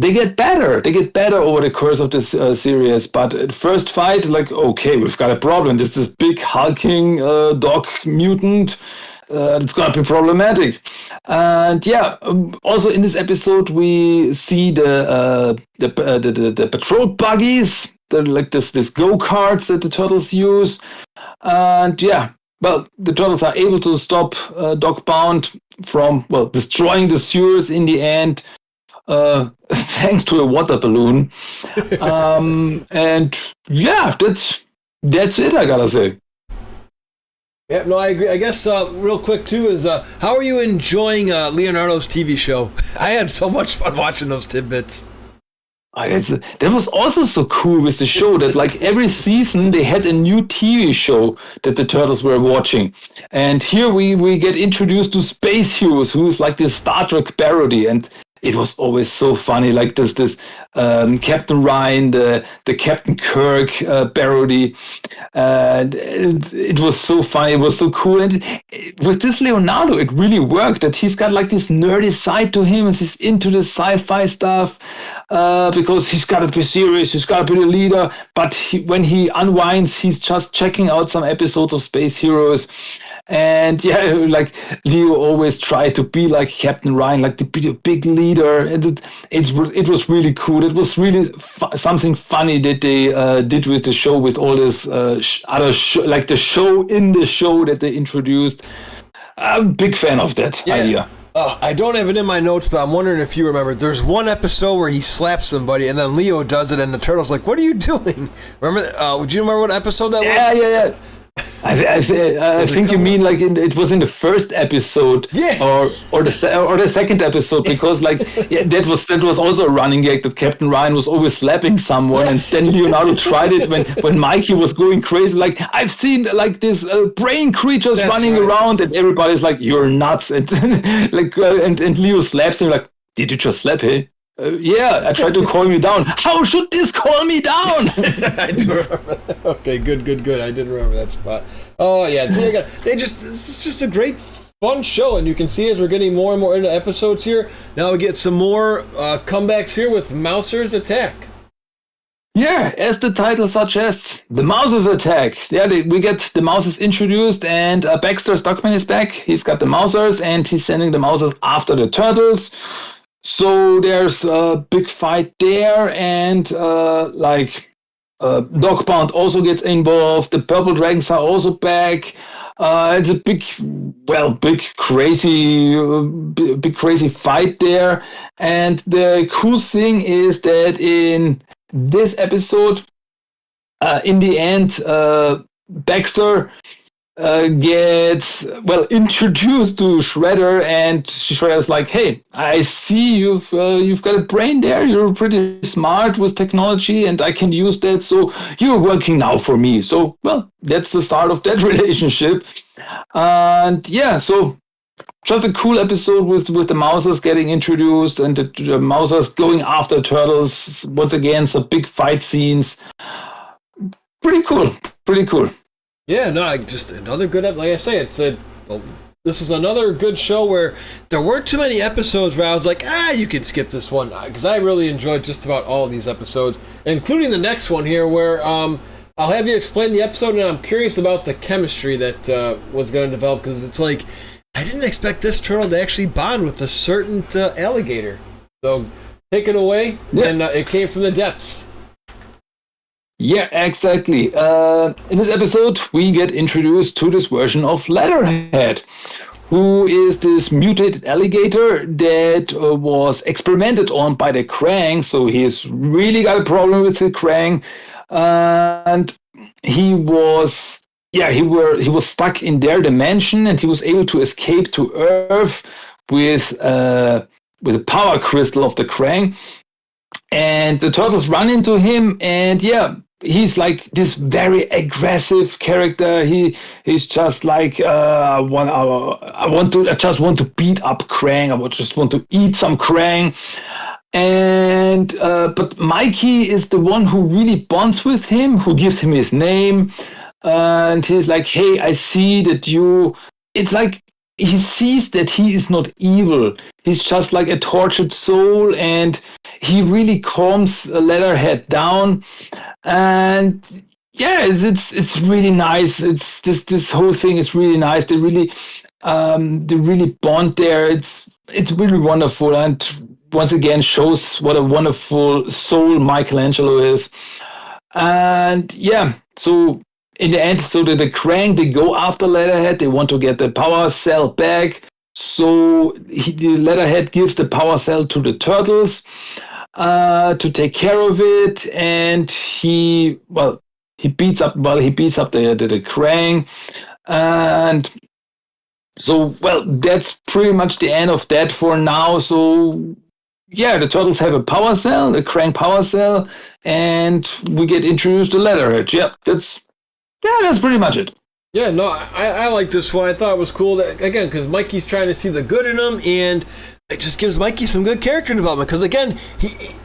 they get better. They get better over the course of this series. But at first fight, okay, we've got a problem. This big hulking dog mutant. It's gonna be problematic. And also in this episode we see the patrol buggies. They're like this go-karts that the turtles use, and the turtles are able to stop Dogbound from, destroying the sewers in the end, thanks to a water balloon. That's it, I gotta say.
Yeah, no, I agree. I guess real quick, too, is how are you enjoying Leonardo's TV show? I had so much fun watching those tidbits.
That was also so cool with the show that every season they had a new TV show that the turtles were watching. And here we get introduced to Space Heroes, who's like this Star Trek parody. And it was always so funny, this Captain Ryan, the Captain Kirk parody. And it was so funny, it was so cool. And with this Leonardo, it really worked that he's got this nerdy side to him, and he's into the sci-fi stuff because he's got to be serious, he's got to be the leader. But when he unwinds, he's just checking out some episodes of Space Heroes. And Leo always tried to be like Captain Ryan, to be the big leader, and it was really cool. It was really something funny that they did with the show, with all this other show, the show in the show that they introduced. I'm a big fan of that idea.
I don't have it in my notes, but I'm wondering if you remember. There's one episode where he slaps somebody, and then Leo does it, and the turtle's like, "What are you doing?" Remember? Do you remember what episode that was?
Yeah. I think you mean it was in the first episode, or the second episode, because that was also a running gag that Captain Ryan was always slapping someone, and then Leonardo tried it when Mikey was going crazy. I've seen this brain creatures running around, and everybody's like, "You're nuts!" And and Leo slaps him like, "Did you just slap him?" Yeah, I tried to calm you down. How should this calm me down?
I do remember that. Okay, good. I didn't remember that spot. Oh yeah, see, this is just a great, fun show, and you can see as we're getting more and more into episodes here. Now we get some more comebacks here with Mouser's Attack.
Yeah, as the title suggests, the Mousers attack. Yeah, we get the Mousers introduced, and Baxter Stockman is back. He's got the Mousers, and he's sending the Mousers after the Turtles. So there's a big fight there, and Dogbound also gets involved. The Purple Dragons are also back. It's a big crazy fight there. And the cool thing is that in this episode, in the end, Baxter gets introduced to Shredder, and Shredder's like, "Hey, I see you've got a brain there. You're pretty smart with technology, and I can use that. So you're working now for me." So that's the start of that relationship, and yeah, so just a cool episode with the Mousers getting introduced and the Mousers going after Turtles once again. Some big fight scenes. Pretty cool.
Yeah, no, just another good. Like I say, this was another good show where there weren't too many episodes where I was like, you can skip this one, because I really enjoyed just about all of these episodes, including the next one here, where I'll have you explain the episode, and I'm curious about the chemistry that was going to develop, because it's like I didn't expect this turtle to actually bond with a certain alligator. So take it away, and it came from the depths.
Yeah, exactly. In this episode, we get introduced to this version of Leatherhead, who is this mutated alligator that was experimented on by the Krang. So he's really got a problem with the Krang, and he was stuck in their dimension, and he was able to escape to Earth with a power crystal of the Krang. And the Turtles run into him, and he's like this very aggressive character. He's just like I just want to beat up Krang. I just want to eat some Krang. And but Mikey is the one who really bonds with him, who gives him his name, and he's like, "Hey, I see that you." It's like he sees that he is not evil. He's just like a tortured soul, and he really calms Leatherhead down. And yeah, it's really nice. It's just this whole thing is really nice. They really bond there. It's really wonderful, and once again shows what a wonderful soul Michelangelo is. And yeah, so in the end, so the Krang, they go after Leatherhead. They want to get the power cell back. So the Leatherhead gives the power cell to the Turtles to take care of it, and he beats up the Krang, and so that's pretty much the end of that for now. So yeah, the Turtles have a power cell, a Krang power cell, and we get introduced to Leatherhead. That's pretty much it.
Yeah, no, I like this one. I thought it was cool that, again, because Mikey's trying to see the good in him, and it just gives Mikey some good character development. Because again,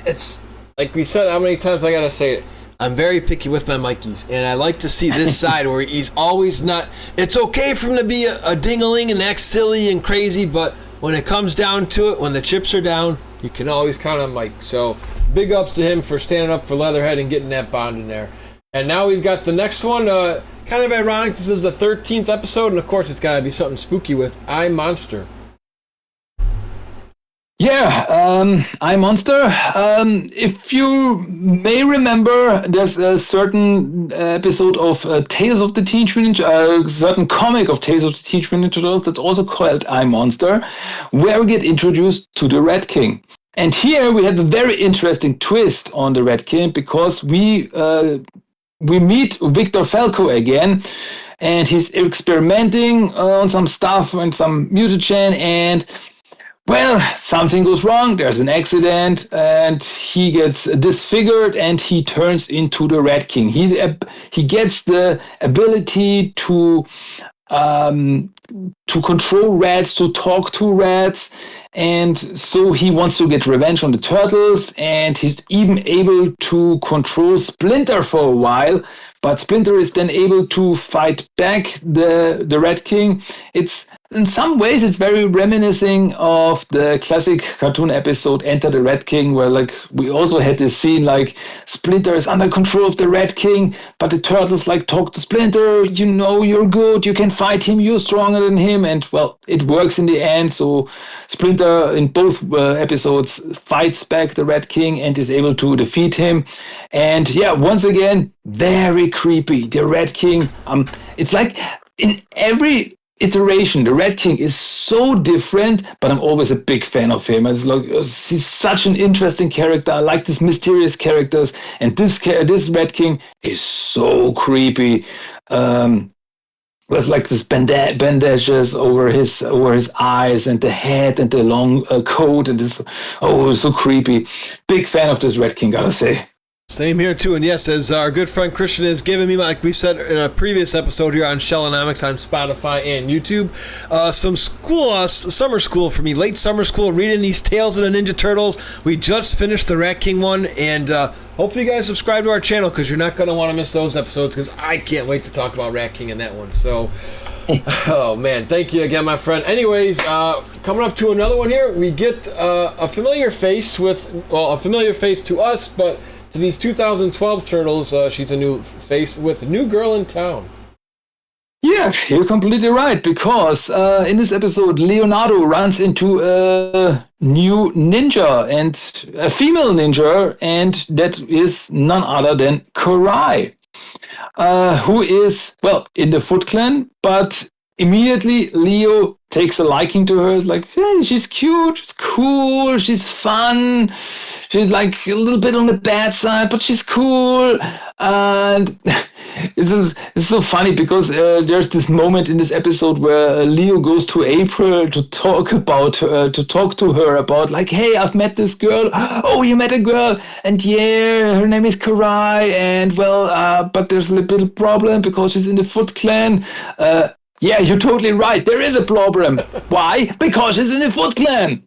it's like we said, how many times I gotta say it? I'm very picky with my Mikeys, and I like to see this side where he's always not. It's okay for him to be a ding-a-ling and act silly and crazy, but when it comes down to it, when the chips are down, you can always count on Mike. So big ups to him for standing up for Leatherhead and getting that bond in there. And now we've got the next one. Kind of ironic, this is the 13th episode, and of course it's got to be something spooky with I, Monster.
Yeah, I, Monster. If you may remember, there's a certain episode of Tales of the Teenage Mutant Ninja, a certain comic of Tales of the Teenage Mutant Ninja Turtles that's also called I, Monster, where we get introduced to the Red King. And here we have a very interesting twist on the Red King, because we meet Victor Falco again, and he's experimenting on some stuff and some mutagen, and something goes wrong. There's an accident, and he gets disfigured, and he turns into the Red King. He gets the ability to control rats, to talk to rats, And so he wants to get revenge on the turtles, and he's even able to control Splinter for a while. But Splinter is then able to fight back the Red King. It's in some ways it's very reminiscing of the classic cartoon episode Enter the Red King, where like we also had this scene like Splinter is under control of the Red King, but the turtles like talk to Splinter, you know, you're good, you can fight him, you're stronger than him, and well, it works in the end. So Splinter in both episodes fights back the Red King and is able to defeat him. And yeah, once again, very creepy. The Red King, it's like in every iteration, the Red King is so different, but I'm always a big fan of him. It's like he's such an interesting character. I like these mysterious characters, and this Red King is so creepy. With like this bandages over his eyes and the head and the long coat, and this so creepy. Big fan of this Red King, gotta say.
Same here too, and yes, as our good friend Christian has given me, like we said in a previous episode here on Shellonomics on Spotify and YouTube, some summer school for me, late summer school, reading these Tales of the Ninja Turtles. We just finished the Rat King one, and hopefully you guys subscribe to our channel because you're not going to want to miss those episodes because I can't wait to talk about Rat King in that one. So, oh man, thank you again, my friend. Anyways, coming up to another one here, we get a familiar face a familiar face to us, but to these 2012 Turtles, she's a new face with New Girl in Town.
Yeah, you're completely right, because in this episode, Leonardo runs into a new ninja, and a female ninja, and that is none other than Karai, who is, well, in the Foot Clan, but immediately Leo takes a liking to her. It's like, hey, she's cute, she's cool, she's fun. She's like a little bit on the bad side, but she's cool. And it's so funny because there's this moment in this episode where Leo goes to April to talk to her about like, hey, I've met this girl. Oh, you met a girl, and yeah, her name is Karai. And well, but there's a little problem because she's in the Foot Clan. Yeah, you're totally right. There is a problem. Why? Because she's in the Foot Clan.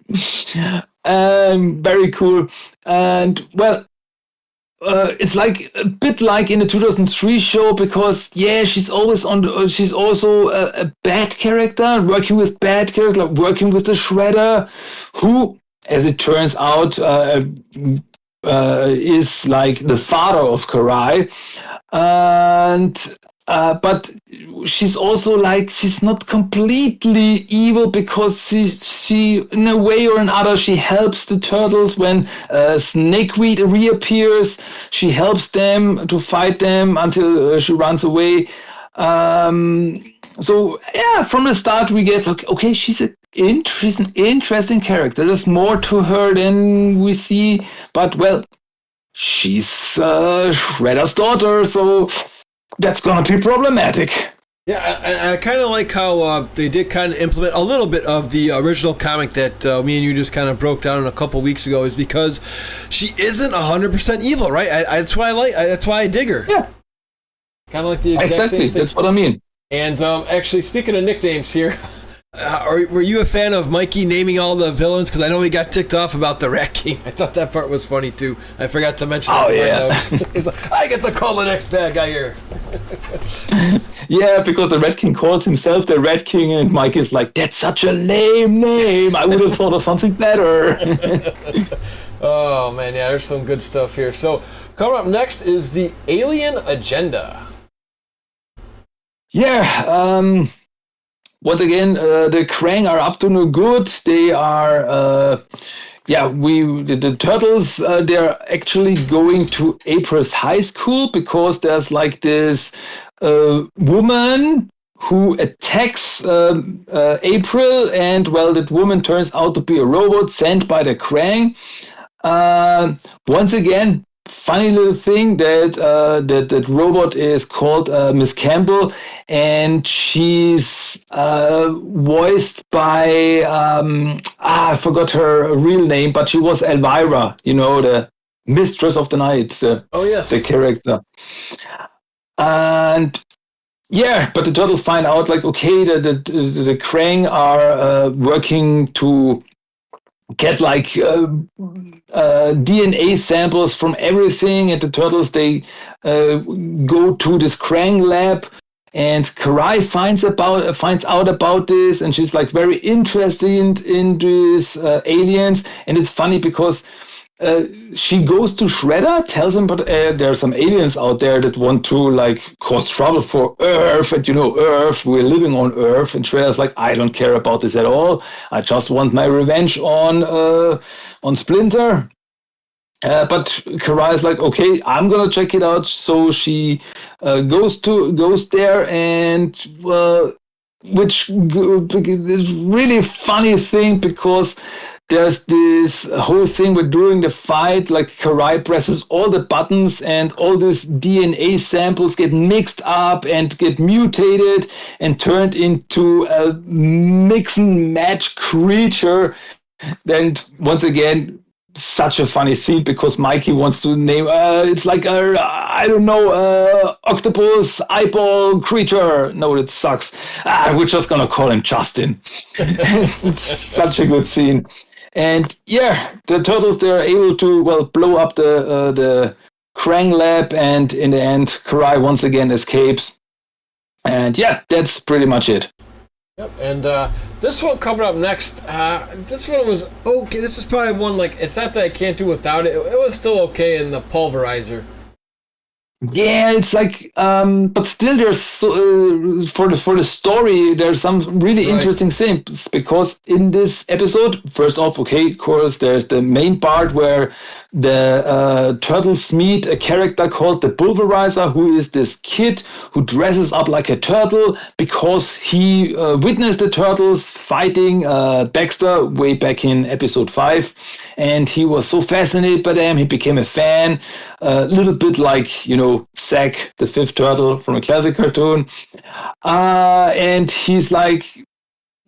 Very cool. And well, it's like a bit like in the 2003 show, because yeah, she's always she's also a bad character, working with bad characters, like working with the Shredder, who, as it turns out, is like the father of Karai. And but she's also like, she's not completely evil, because she in a way or another, she helps the turtles when Snakeweed reappears. She helps them to fight them until she runs away. So yeah, from the start we get like, okay, she's an interesting character. There's more to her than we see, but well, she's Shredder's daughter, so that's gonna be problematic.
Yeah, I kind of like how they did kind of implement a little bit of the original comic that me and you just kind of broke down a couple weeks ago, is because she isn't 100% evil, right? That's why I like. That's why I dig her.
Yeah,
kind of like the exact same thing.
That's what I mean.
And actually, speaking of nicknames here, were you a fan of Mikey naming all the villains? Because I know he got ticked off about the Rat King. I thought that part was funny too. I forgot to mention that.
Oh yeah.
He's like, I get to call the next bad guy here.
Yeah, because the Rat King calls himself the Rat King, and Mike is like, that's such a lame name. I would have thought of something better.
Oh man, yeah, there's some good stuff here. So coming up next is the Alien Agenda.
Yeah, once again, the Krang are up to no good. They are, the Turtles, they're actually going to April's high school, because there's like this woman who attacks April, and well, that woman turns out to be a robot sent by the Krang. Once again, funny little thing that that robot is called Miss Campbell, and she's voiced by I forgot her real name, but she was Elvira, you know, the Mistress of the Night.
Oh yes,
the character. And yeah, but the Turtles find out like, okay, the Krang are working to get like DNA samples from everything, and the turtles they go to this Krang lab, and Karai finds out about this, and she's like very interested in these aliens, and it's funny because she goes to Shredder, tells him, but there are some aliens out there that want to like cause trouble for Earth, and Earth, we're living on Earth, and Shredder's like, I don't care about this at all. I just want my revenge on Splinter. But Karai is like, okay, I'm gonna check it out. So she goes there, and which is really funny thing because there's this whole thing where during the fight, like Karai presses all the buttons and all these DNA samples get mixed up and get mutated and turned into a mix and match creature. Then once again, such a funny scene because Mikey wants to name it's like I don't know, octopus eyeball creature. No, it sucks. We're just gonna call him Justin. Such a good scene. And yeah, the turtles, they're able to blow up the Krang lab, and in the end Karai once again escapes. And yeah, that's pretty much it.
Yep, and this one coming up next, this one was okay. This is probably one, like, it's not that I can't do without it. It was still okay in the Pulverizer.
Yeah, it's like, but still, there's for the story, there's some really interesting things because in this episode, first off, okay, of course, there's the main part where the turtles meet a character called the Pulverizer, who is this kid who dresses up like a turtle because he witnessed the turtles fighting Baxter way back in episode 5, and he was so fascinated by them, he became a fan, a little bit like, Zack, the fifth turtle from a classic cartoon. And he's like,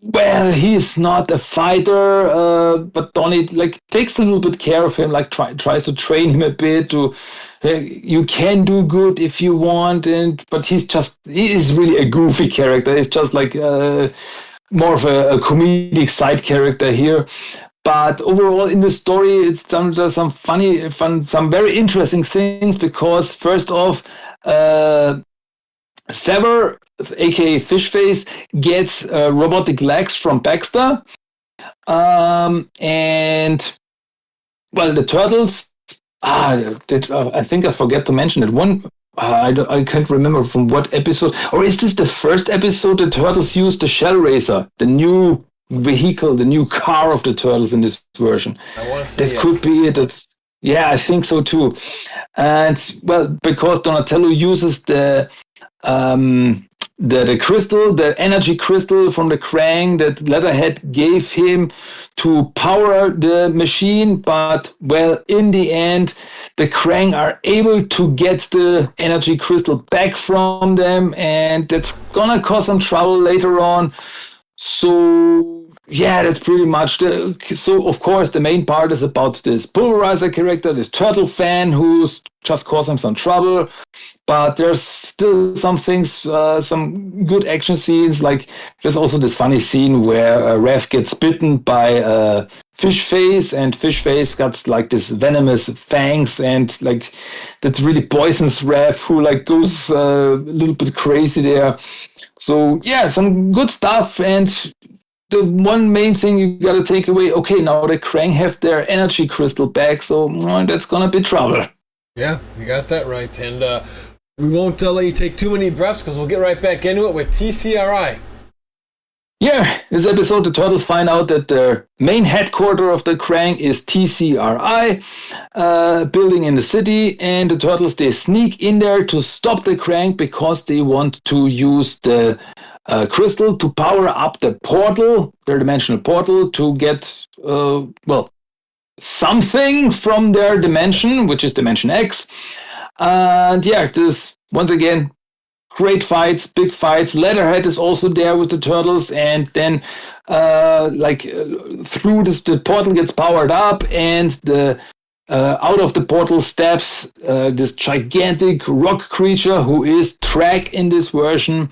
well, he's not a fighter, but Donnie takes a little bit care of him, tries to train him a bit to, you can do good if you want, but he is really a goofy character. He's just like more of a comedic side character here. But overall, in the story, there's some some very interesting things because first off, Sever, aka Fishface, gets robotic legs from Baxter, and the turtles. I think I forget to mention it. One, I can't remember from what episode, or is this the first episode the turtles used the Shell Racer, the new vehicle, the new car of the turtles in this version?
I want to say
that could be it. Yeah, I think so too. And because Donatello uses the crystal, the energy crystal from the Krang that Leatherhead gave him to power the machine, but in the end, the Krang are able to get the energy crystal back from them, and that's gonna cause some trouble later on. So yeah, that's pretty much so of course the main part is about this Pulverizer character, this turtle fan who's just causing some trouble, but there's still some things, some good action scenes. Like there's also this funny scene where Rev gets bitten by Fishface, and Fishface got like this venomous fangs, and that really poisons Rev, who goes a little bit crazy there. So yeah, some good stuff. And the one main thing you got to take away, okay, now the Krang have their energy crystal back, so that's gonna be trouble.
Yeah, you got that right. And we won't let you take too many breaths because we'll get right back into it with TCRI.
Yeah, this episode, the turtles find out that the main headquarters of the Krang is TCRI, building in the city, and the turtles, they sneak in there to stop the Krang because they want to use the crystal to power up the portal, their dimensional portal, to get, something from their dimension, which is Dimension X. And yeah, this, once again, great fights, big fights. Leatherhead is also there with the turtles, and then through this, the portal gets powered up, and the out of the portal steps this gigantic rock creature who is Trek in this version.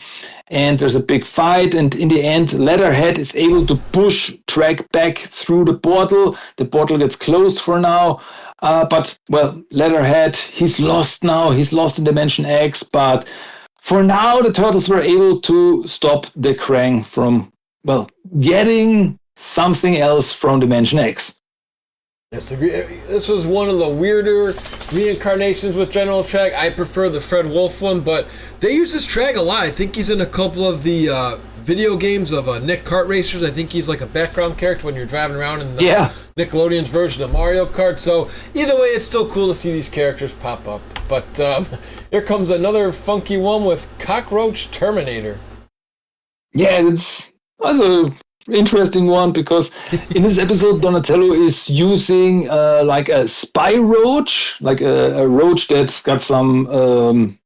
And there's a big fight. And in the end, Leatherhead is able to push Trek back through the portal. The portal gets closed for now. But, well, Leatherhead, he's lost now. He's lost in Dimension X. But for now, the Turtles were able to stop the Krang from, well, getting something else from Dimension X.
Yes, this was one of the weirder reincarnations with General Trek. I prefer the Fred Wolf one, but they use this Trek a lot. I think he's in a couple of the video games of Nick Kart Racers. I think he's like a background character when you're driving around in Nickelodeon's version of Mario Kart. So either way, it's still cool to see these characters pop up. But here comes another funky one with Cockroach Terminator.
Yeah, it's also interesting one because in this episode Donatello is using like a spy roach, like a roach that's got some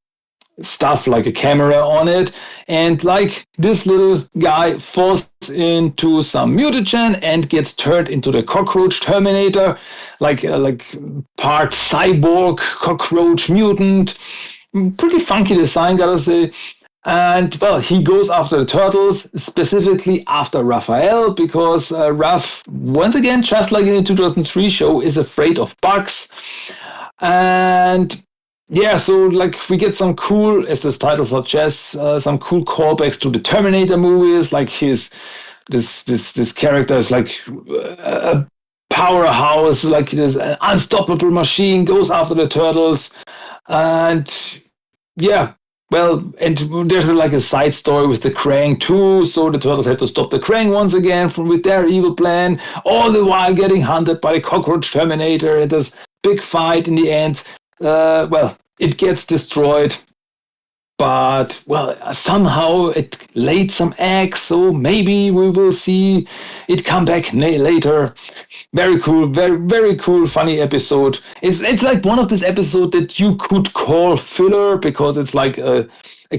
stuff like a camera on it, and like this little guy falls into some mutagen and gets turned into the Cockroach Terminator, like part cyborg cockroach mutant. Pretty funky design, gotta say. And, well, he goes after the Turtles, specifically after Raphael, because Raph, once again, just like in the 2003 show, is afraid of bugs. And, yeah, so, like, we get some cool, as this title suggests, some cool callbacks to the Terminator movies, like this character is like a powerhouse, like this unstoppable machine, goes after the Turtles. And, yeah. Well, and there's like a side story with the Krang too, so the Turtles have to stop the Krang once again with their evil plan, all the while getting hunted by the Cockroach Terminator. And this big fight in the end, well, it gets destroyed, but, well, somehow it laid some eggs, so maybe we will see it come back later. Very cool, very, very cool, funny episode. It's like one of these episodes that you could call filler because it's like a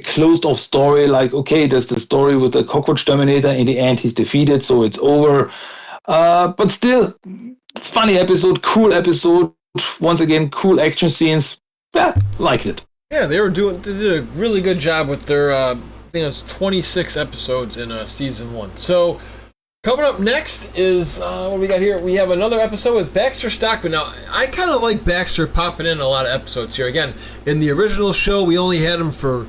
closed-off story. Like, okay, there's the story with the Cockroach Terminator. In the end, he's defeated, so it's over. But still, funny episode, cool episode. Once again, cool action scenes. Yeah, liked it.
Yeah, they did a really good job with their, I think it was 26 episodes in season 1. So, coming up next is, what do we got here? We have another episode with Baxter Stockman. Now, I kind of like Baxter popping in a lot of episodes here. Again, in the original show, we only had him for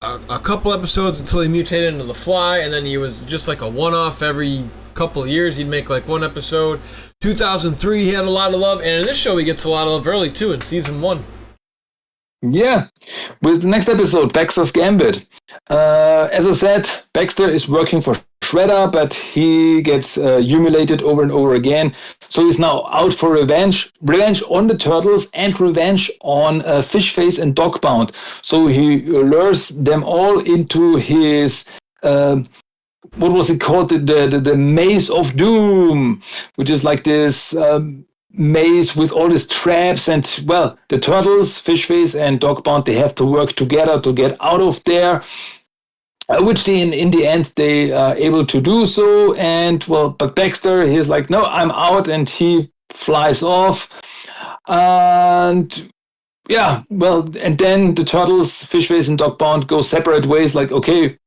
a couple episodes until he mutated into the Fly, and then he was just like a one-off every couple of years. He'd make like one episode. 2003, he had a lot of love, and in this show, he gets a lot of love early, too, in season 1.
Yeah, with the next episode, Baxter's Gambit. As I said, Baxter is working for Shredder, but he gets humiliated over and over again. So he's now out for revenge on the Turtles and revenge on Fishface and Dogbound. So he lures them all into his, what was it called? The Maze of Doom, which is like this maze with all these traps, and, well, the Turtles, Fishface and Dogbound, they have to work together to get out of there, which they, in the end, they are able to do so. And, well, but Baxter, he's like, no, I'm out, and he flies off. And, yeah, well, and then the Turtles, Fishface and Dogbound go separate ways, like, okay,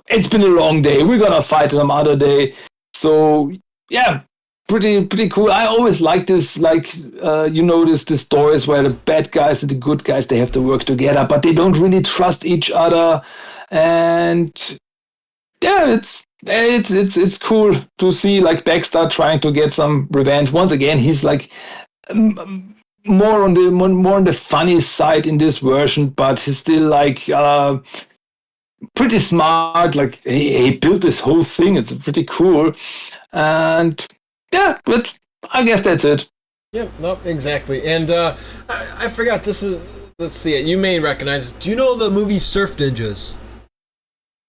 it's been a long day, we're gonna fight some other day. So, yeah, pretty cool. I always like this, like, this stories where the bad guys and the good guys, they have to work together, but they don't really trust each other. And yeah, it's cool to see like Baxter trying to get some revenge. Once again, he's like more on the funny side in this version, but he's still like pretty smart. Like he built this whole thing. It's pretty cool. And yeah, but I guess that's it.
Yep, nope, exactly. And I forgot, this is, let's see it, you may recognize it. Do you know the movie Surf Ninjas?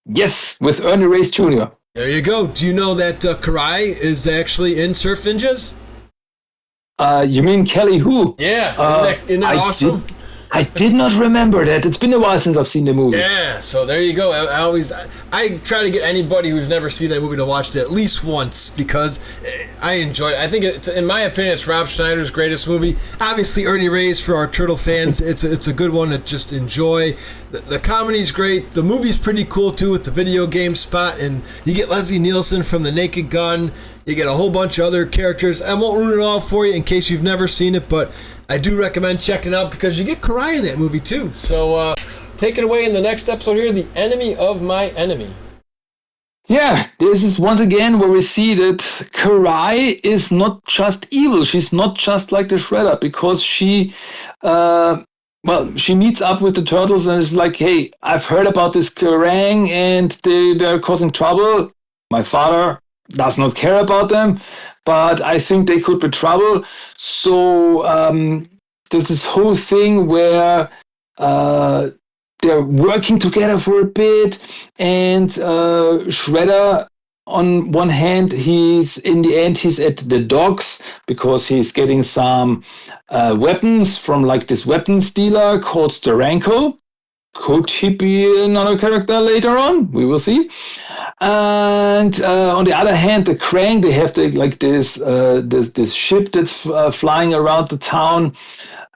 Yes, with Ernie Reyes Jr.
There you go. Do you know that Karai is actually in Surf Ninjas?
You mean Kelly Hu?
Yeah, isn't that awesome?
I did not remember that. It's been a while since I've seen the movie.
Yeah, so there you go. I try to get anybody who's never seen that movie to watch it at least once because I enjoyed it. I think, in my opinion, it's Rob Schneider's greatest movie. Obviously, Ernie Reyes, for our Turtle fans, it's a good one to just enjoy. The comedy's great. The movie's pretty cool, too, with the video game spot. And you get Leslie Nielsen from The Naked Gun. You get a whole bunch of other characters. I won't ruin it all for you in case you've never seen it, but I do recommend checking it out because you get Karai in that movie too. So take it away in the next episode here, The Enemy of My Enemy.
Yeah, this is once again where we see that Karai is not just evil. She's not just like the Shredder because she meets up with the turtles and is like, hey, I've heard about this Kerrang and they're causing trouble. My father does not care about them, but I think they could be trouble. So there's this whole thing where they're working together for a bit, and Shredder, on one hand, he's at the docks because he's getting some weapons from like this weapons dealer called Steranko. Could he be another character later on? We will see. And on the other hand, the Krang, they have this ship that's flying around the town,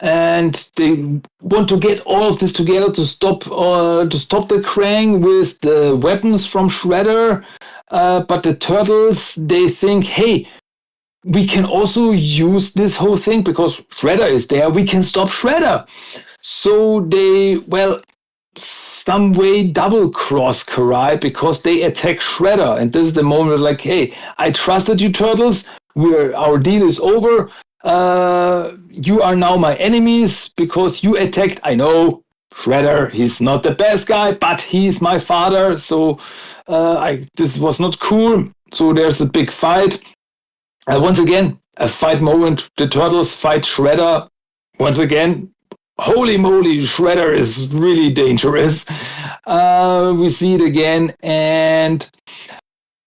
and they want to get all of this together to stop the Krang with the weapons from Shredder. But the turtles, they think, hey, we can also use this whole thing because Shredder is there. We can stop Shredder. So they, some way double cross Karai because they attack Shredder. And this is the moment like, hey, I trusted you, turtles. Our deal is over. You are now my enemies because you attacked, I know, Shredder. He's not the best guy, but he's my father. So this was not cool. So there's a big fight. Once again, a fight moment. The turtles fight Shredder. Once again, holy moly, Shredder is really dangerous. We see it again, and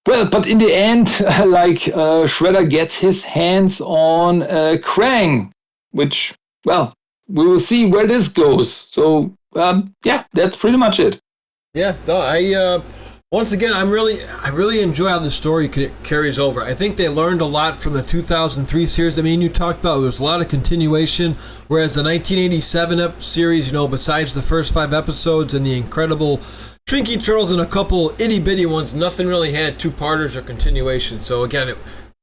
but in the end, Shredder gets his hands on Krang, which, we will see where this goes. So that's pretty much it.
Yeah, once again, I really enjoy how the story carries over. I think they learned a lot from the 2003 series. I mean, you talked about there was a lot of continuation, whereas the 1987 series, besides the first 5 episodes and the incredible Trinky Turtles and a couple itty-bitty ones, nothing really had 2-parters or continuation. So again,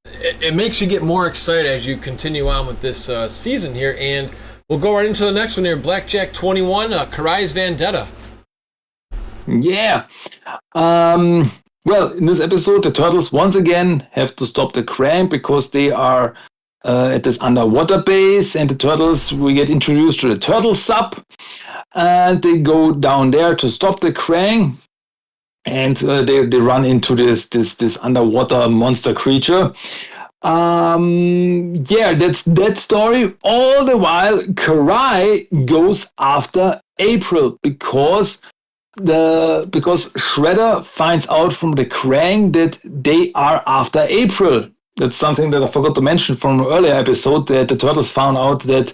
it makes you get more excited as you continue on with this season here. And we'll go right into the next one here, Blackjack 21, Karai's Vendetta.
Yeah. In this episode, the turtles once again have to stop the Krang because they are at this underwater base, and the turtles, we get introduced to the turtle sub, and they go down there to stop the Krang, and they run into this underwater monster creature. That's that story. All the while, Karai goes after April because Shredder finds out from the Krang that they are after April. That's something that I forgot to mention from an earlier episode, that the turtles found out that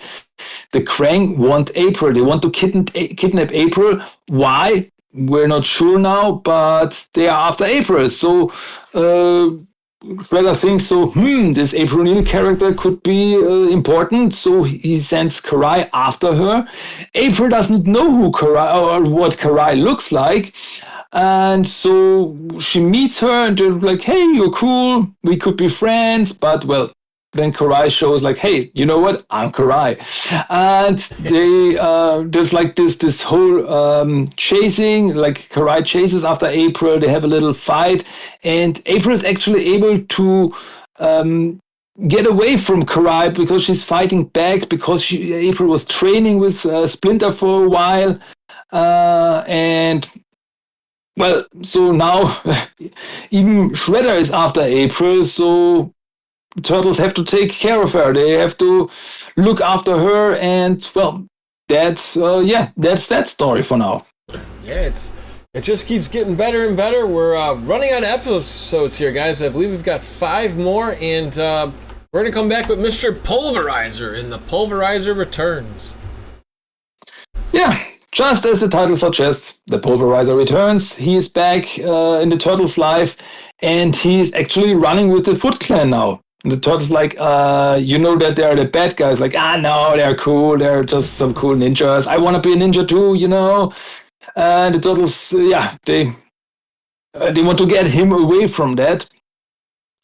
the Krang want April. They want to kidnap April. Why? We're not sure now, but they are after April. So Shredder thinks, this April O'Neil character could be important, so he sends Karai after her. April doesn't know who Karai or what Karai looks like, and so she meets her, and they're like, hey, you're cool, we could be friends, but then Karai shows like, hey, you know what? I'm Karai. And there's like this whole chasing, like Karai chases after April. They have a little fight, and April is actually able to get away from Karai because she's fighting back because April was training with Splinter for a while. So now even Shredder is after April, so the turtles have to take care of her. They have to look after her, and that's that story for now.
Yeah, it just keeps getting better and better. We're running out of episodes here, guys. I believe we've got 5 more, and we're gonna come back with Mr. Pulverizer, and the Pulverizer returns.
Yeah, just as the title suggests, the Pulverizer returns. He is back in the Turtles' life, and he's actually running with the Foot Clan now. And the Turtles like, you know that they're the bad guys. Like, no, they're cool. They're just some cool ninjas. I want to be a ninja too, you know. And the Turtles, they want to get him away from that.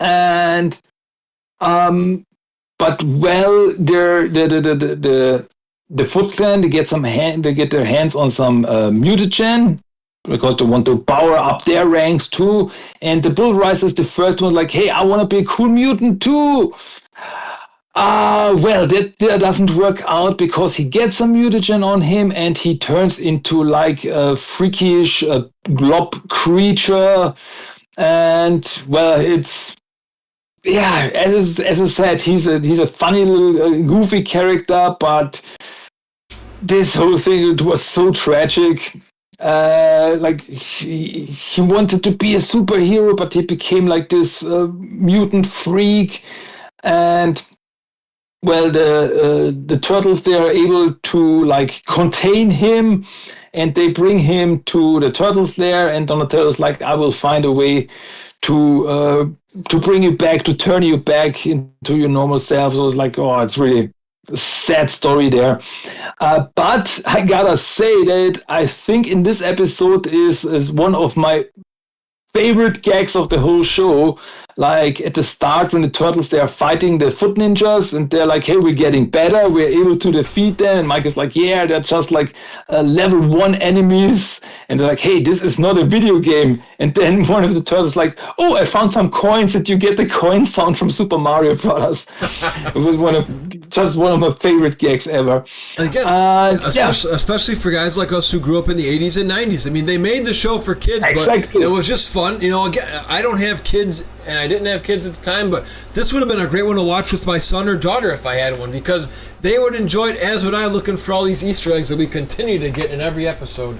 And but well, the Foot Clan, they get their hands on some mutagen because they want to power up their ranks too. And the Pulverizer is the first one, like, hey, I want to be a cool mutant too. Well, that doesn't work out because he gets some mutagen on him and he turns into like a freakish glob creature. And well, as I said, he's a funny little goofy character, but this whole thing, it was so tragic. Like he wanted to be a superhero, but he became like this mutant freak. And well, the Turtles, they are able to like contain him, and they bring him to the Turtles lair. And Donatello's like, I will find a way to bring you back, to turn you back into your normal self. So it's like, oh, it's really a sad story there. But I gotta say that I think in this episode is one of my favorite gags of the whole show. Like at the start when the Turtles, they are fighting the Foot Ninjas and they're like, hey, we're getting better, we're able to defeat them, and Mike is like, yeah, they're just like level 1 enemies, and they're like, hey, this is not a video game. And then one of the Turtles like, oh, I found some coins, and you get the coin sound from Super Mario Brothers. It was one of my favorite gags ever.
Again, especially for guys like us who grew up in the 80s and 90s. I mean, they made the show for kids,
exactly.
But it was just fun. You know, again, I don't have kids, and I didn't have kids at the time, but this would have been a great one to watch with my son or daughter if I had one, because they would enjoy it, as would I, looking for all these Easter eggs that we continue to get in every episode.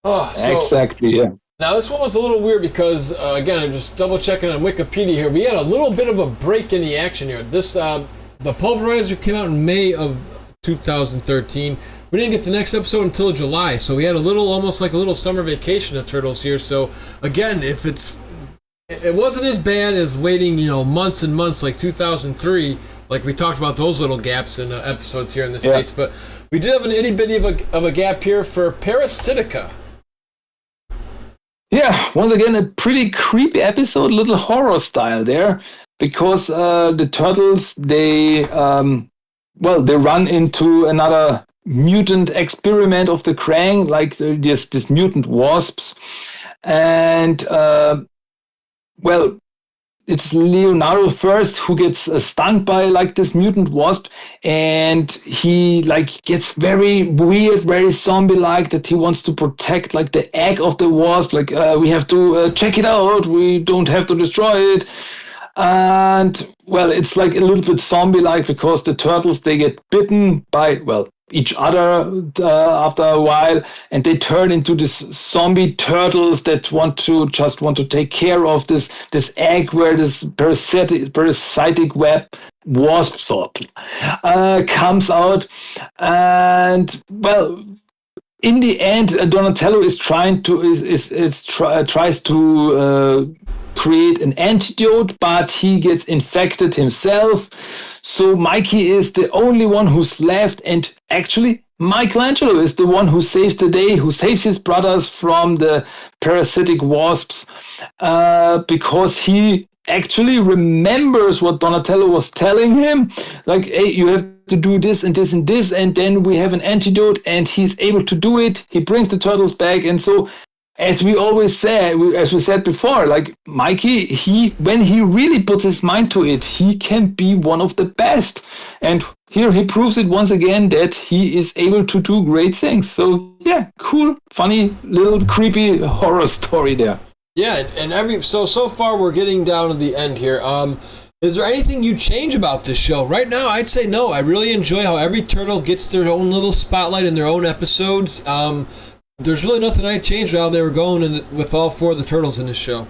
Exactly, yeah.
Now, this one was a little weird because, again, I'm just double-checking on Wikipedia here. We had a little bit of a break in the action here. The Pulverizer came out in May of 2013. We didn't get the next episode until July, so we had almost like a little summer vacation of Turtles here. So, again, it wasn't as bad as waiting, months and months like 2003, like we talked about those little gaps in episodes here in the States. But we did have an itty-bitty of a gap here for Parasitica.
Yeah, once again, a pretty creepy episode, little horror style there, because the Turtles, they run into another mutant experiment of the Krang, like this mutant wasps. And, it's Leonardo first who gets stung by like this mutant wasp, and he like gets very weird, very zombie-like, that he wants to protect like the egg of the wasp. Like we have to check it out. We don't have to destroy it. And well, it's like a little bit zombie-like because the Turtles, they get bitten by each other after a while, and they turn into this zombie turtles that want to take care of this egg where this parasitic web wasp comes out. And well, in the end, Donatello is tries to create an antidote, but he gets infected himself. So Mikey is the only one who's left, and actually Michelangelo is the one who saves the day, who saves his brothers from the parasitic wasps, because he actually remembers what Donatello was telling him, like, hey, you have to do this and this and this, and then we have an antidote, and he's able to do it. He brings the Turtles back, and so as we always say, as we said before, like Mikey, when he really puts his mind to it, he can be one of the best. And here he proves it once again that he is able to do great things. So yeah, cool, funny, little creepy horror story there.
Yeah, and so far we're getting down to the end here. Is there anything you change about this show? Right now, I'd say no. I really enjoy how every turtle gets their own little spotlight in their own episodes. There's really nothing I'd change how they were going with all 4 of the Turtles in this show.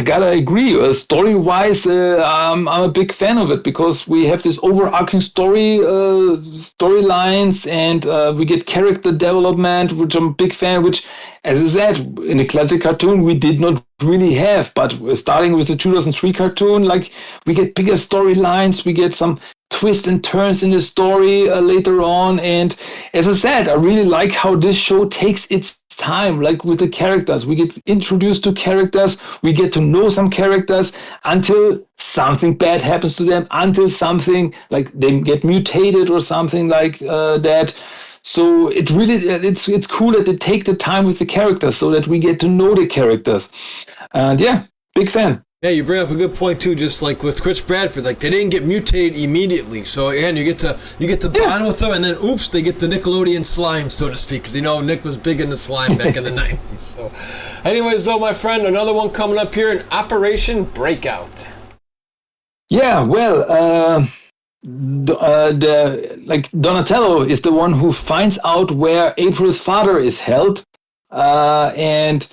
I gotta agree. Story-wise, I'm a big fan of it because we have this overarching storylines, and we get character development, which I'm a big fan. Which, as I said, in a classic cartoon, we did not really have. But starting with the 2003 cartoon, like we get bigger storylines, we get some twists and turns in the story later on. And as I said, I really like how this show takes its time, like with the characters. We get introduced to characters, we get to know some characters until something bad happens to them, until something like they get mutated or something like that. So it really, it's cool that they take the time with the characters so that we get to know the characters. And yeah, big fan.
Yeah, you bring up a good point too. Just like with Chris Bradford, like they didn't get mutated immediately. So again, you get to bond with them, and then oops, they get the Nickelodeon slime, so to speak, because Nick was big into slime back in the '90s. So, anyways, though, my friend, another one coming up here in Operation Breakout.
Yeah, well, Donatello is the one who finds out where April's father is held, and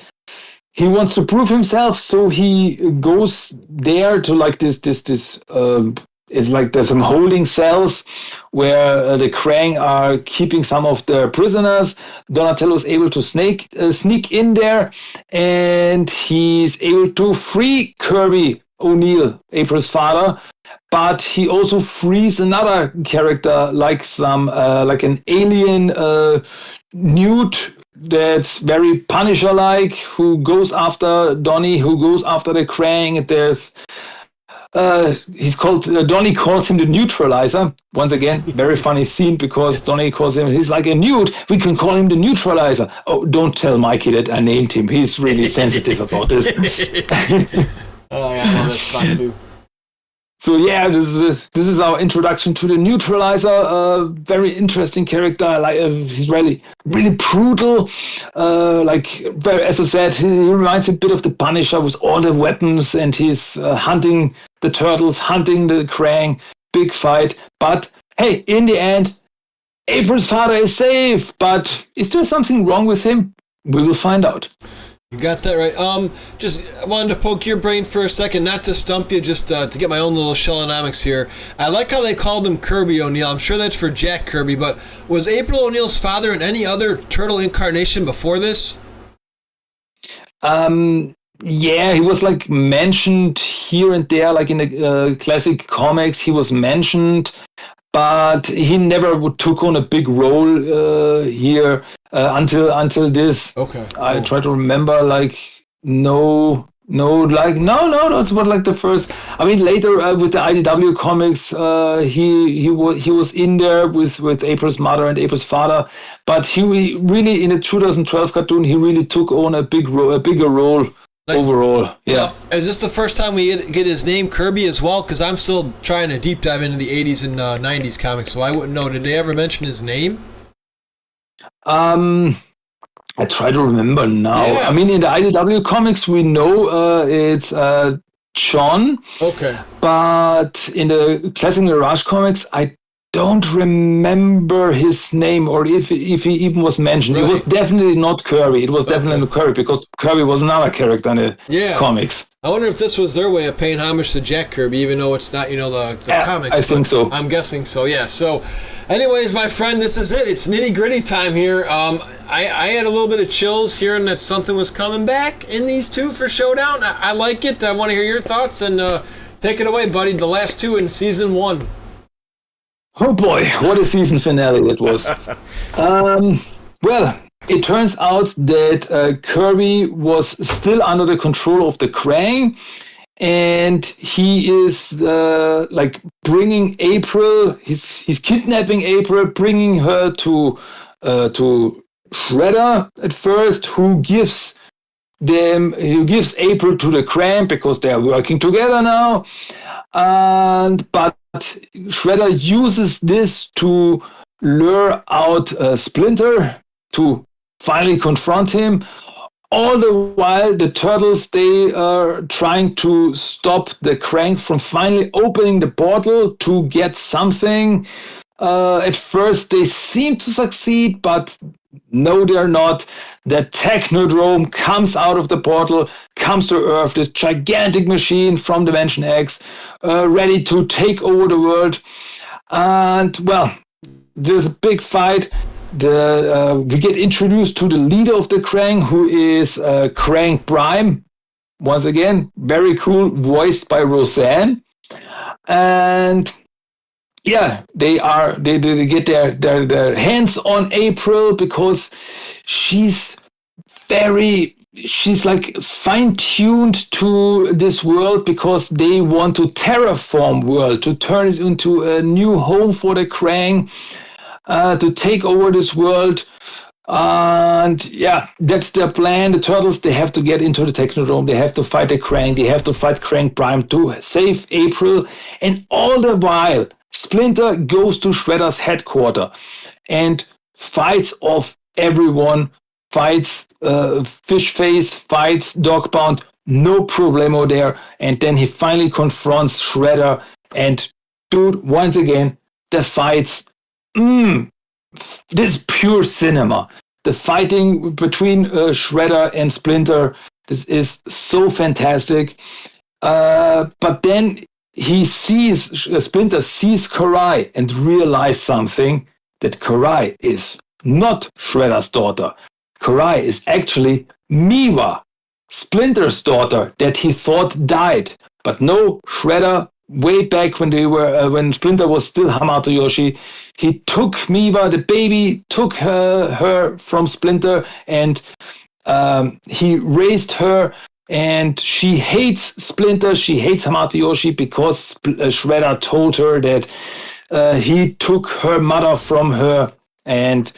he wants to prove himself, so he goes there to like this. It's like there's some holding cells where the Krang are keeping some of their prisoners. Donatello is able to sneak in there, and he's able to free Kirby O'Neill, April's father. But he also frees another character, like an alien Newt. That's very Punisher-like, who goes after Donnie, who goes after the Krang. There's, he's called, Donnie calls him the Neutralizer. Once again, very funny scene because Donnie calls him, he's like a newt, we can call him the Neutralizer. Oh, don't tell Mikey that I named him. He's really sensitive about this.
Oh, yeah, I know that's fun too.
So yeah, this is our introduction to the Neutralizer. Very interesting character. Like he's really brutal. As I said, he reminds a bit of the Punisher with all the weapons, and he's hunting the turtles, hunting the Krang. Big fight. But hey, in the end, April's father is safe. But is there something wrong with him? We will find out.
You got that right. Just wanted to poke your brain for a second, not to stump you, just to get my own little Shellonomics here. I like how they called him Kirby O'Neill. I'm sure that's for Jack Kirby, but was April O'Neill's father in any other turtle incarnation before this?
Yeah, he was like mentioned here and there, like in the classic comics, he was mentioned, but he never took on a big role here until this.
Okay. Cool.
I try to remember, like, no, that's what like the first. I mean, later with the IDW comics, he was in there with April's mother and April's father, but he really in the 2012 cartoon he really took on a bigger role. Nice. Overall, yeah.
Is this the first time we get his name Kirby as well? Because I'm still trying to deep dive into the 80s and 90s comics, so I wouldn't know. Did they ever mention his name?
I try to remember now. Yeah. I mean, in the IDW comics, we know it's John.
Okay.
But in the Classic Mirage comics, I don't remember his name or if he even was mentioned. Right. It was definitely not Kirby. It was definitely not Kirby because Kirby was another character in the comics.
I wonder if this was their way of paying homage to Jack Kirby, even though it's not, the comics.
I think so.
I'm guessing so, yeah. So, anyways, my friend, this is it. It's nitty-gritty time here. I had a little bit of chills hearing that something was coming back in these two for Showdown. I like it. I want to hear your thoughts, and take it away, buddy. The last two in Season 1.
Oh boy, what a season finale it was. Well, it turns out that Kirby was still under the control of the Krang, and he is bringing April, he's kidnapping April, bringing her to Shredder at first, who gives April to the Krang because they are working together now. But Shredder uses this to lure out Splinter to finally confront him. All the while, the Turtles, they are trying to stop the Krang from finally opening the portal to get something. At first, they seem to succeed, but no, they're not. The Technodrome comes out of the portal, comes to Earth, this gigantic machine from Dimension X, ready to take over the world. And, well, there's a big fight. We get introduced to the leader of the Krang, who is Krang Prime. Once again, very cool, voiced by Roseanne. And yeah, they get their hands on April because she's like fine-tuned to this world because they want to terraform world, to turn it into a new home for the Krang, to take over this world. And yeah, that's their plan. The Turtles, they have to get into the Technodrome. They have to fight the Krang. They have to fight Krang Prime to save April. And all the while, Splinter goes to Shredder's headquarters and fights off everyone, fights Fishface, fights Dogbound, no problemo there. And then he finally confronts Shredder. And dude, once again, the fights, this is pure cinema. The fighting between Shredder and Splinter, this is so fantastic. But then Splinter sees Karai and realizes something, that Karai is not Shredder's daughter. Karai is actually Miwa, Splinter's daughter that he thought died. But no, Shredder, way back when Splinter was still Hamato Yoshi, he took Miwa, the baby, took her from Splinter, and he raised her. And she hates Splinter, she hates Hamato Yoshi because Shredder told her that he took her mother from her. And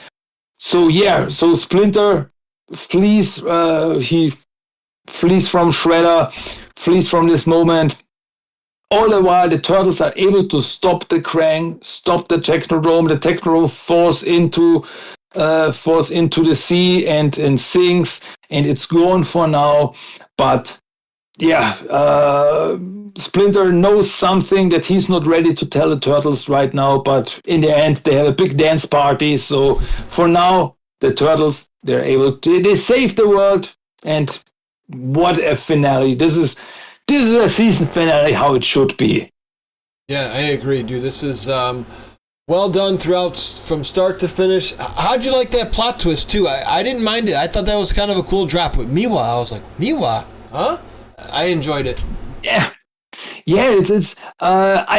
so Splinter flees, he flees from Shredder, flees from this moment. All the while, the Turtles are able to stop the Krang, stop the Technodrome. The Technodrome falls into the sea and sinks, and it's gone for now. But yeah, Splinter knows something that he's not ready to tell the Turtles right now. But in the end, they have a big dance party. So for now, the Turtles, they save the world. And what a finale! This is a season finale, how it should be.
Yeah, I agree, dude. This is well done throughout, from start to finish. How'd you like that plot twist, too? I didn't mind it. I thought that was kind of a cool drop with Miwa. I was like, Miwa? Huh? I enjoyed it.
Yeah. Yeah, I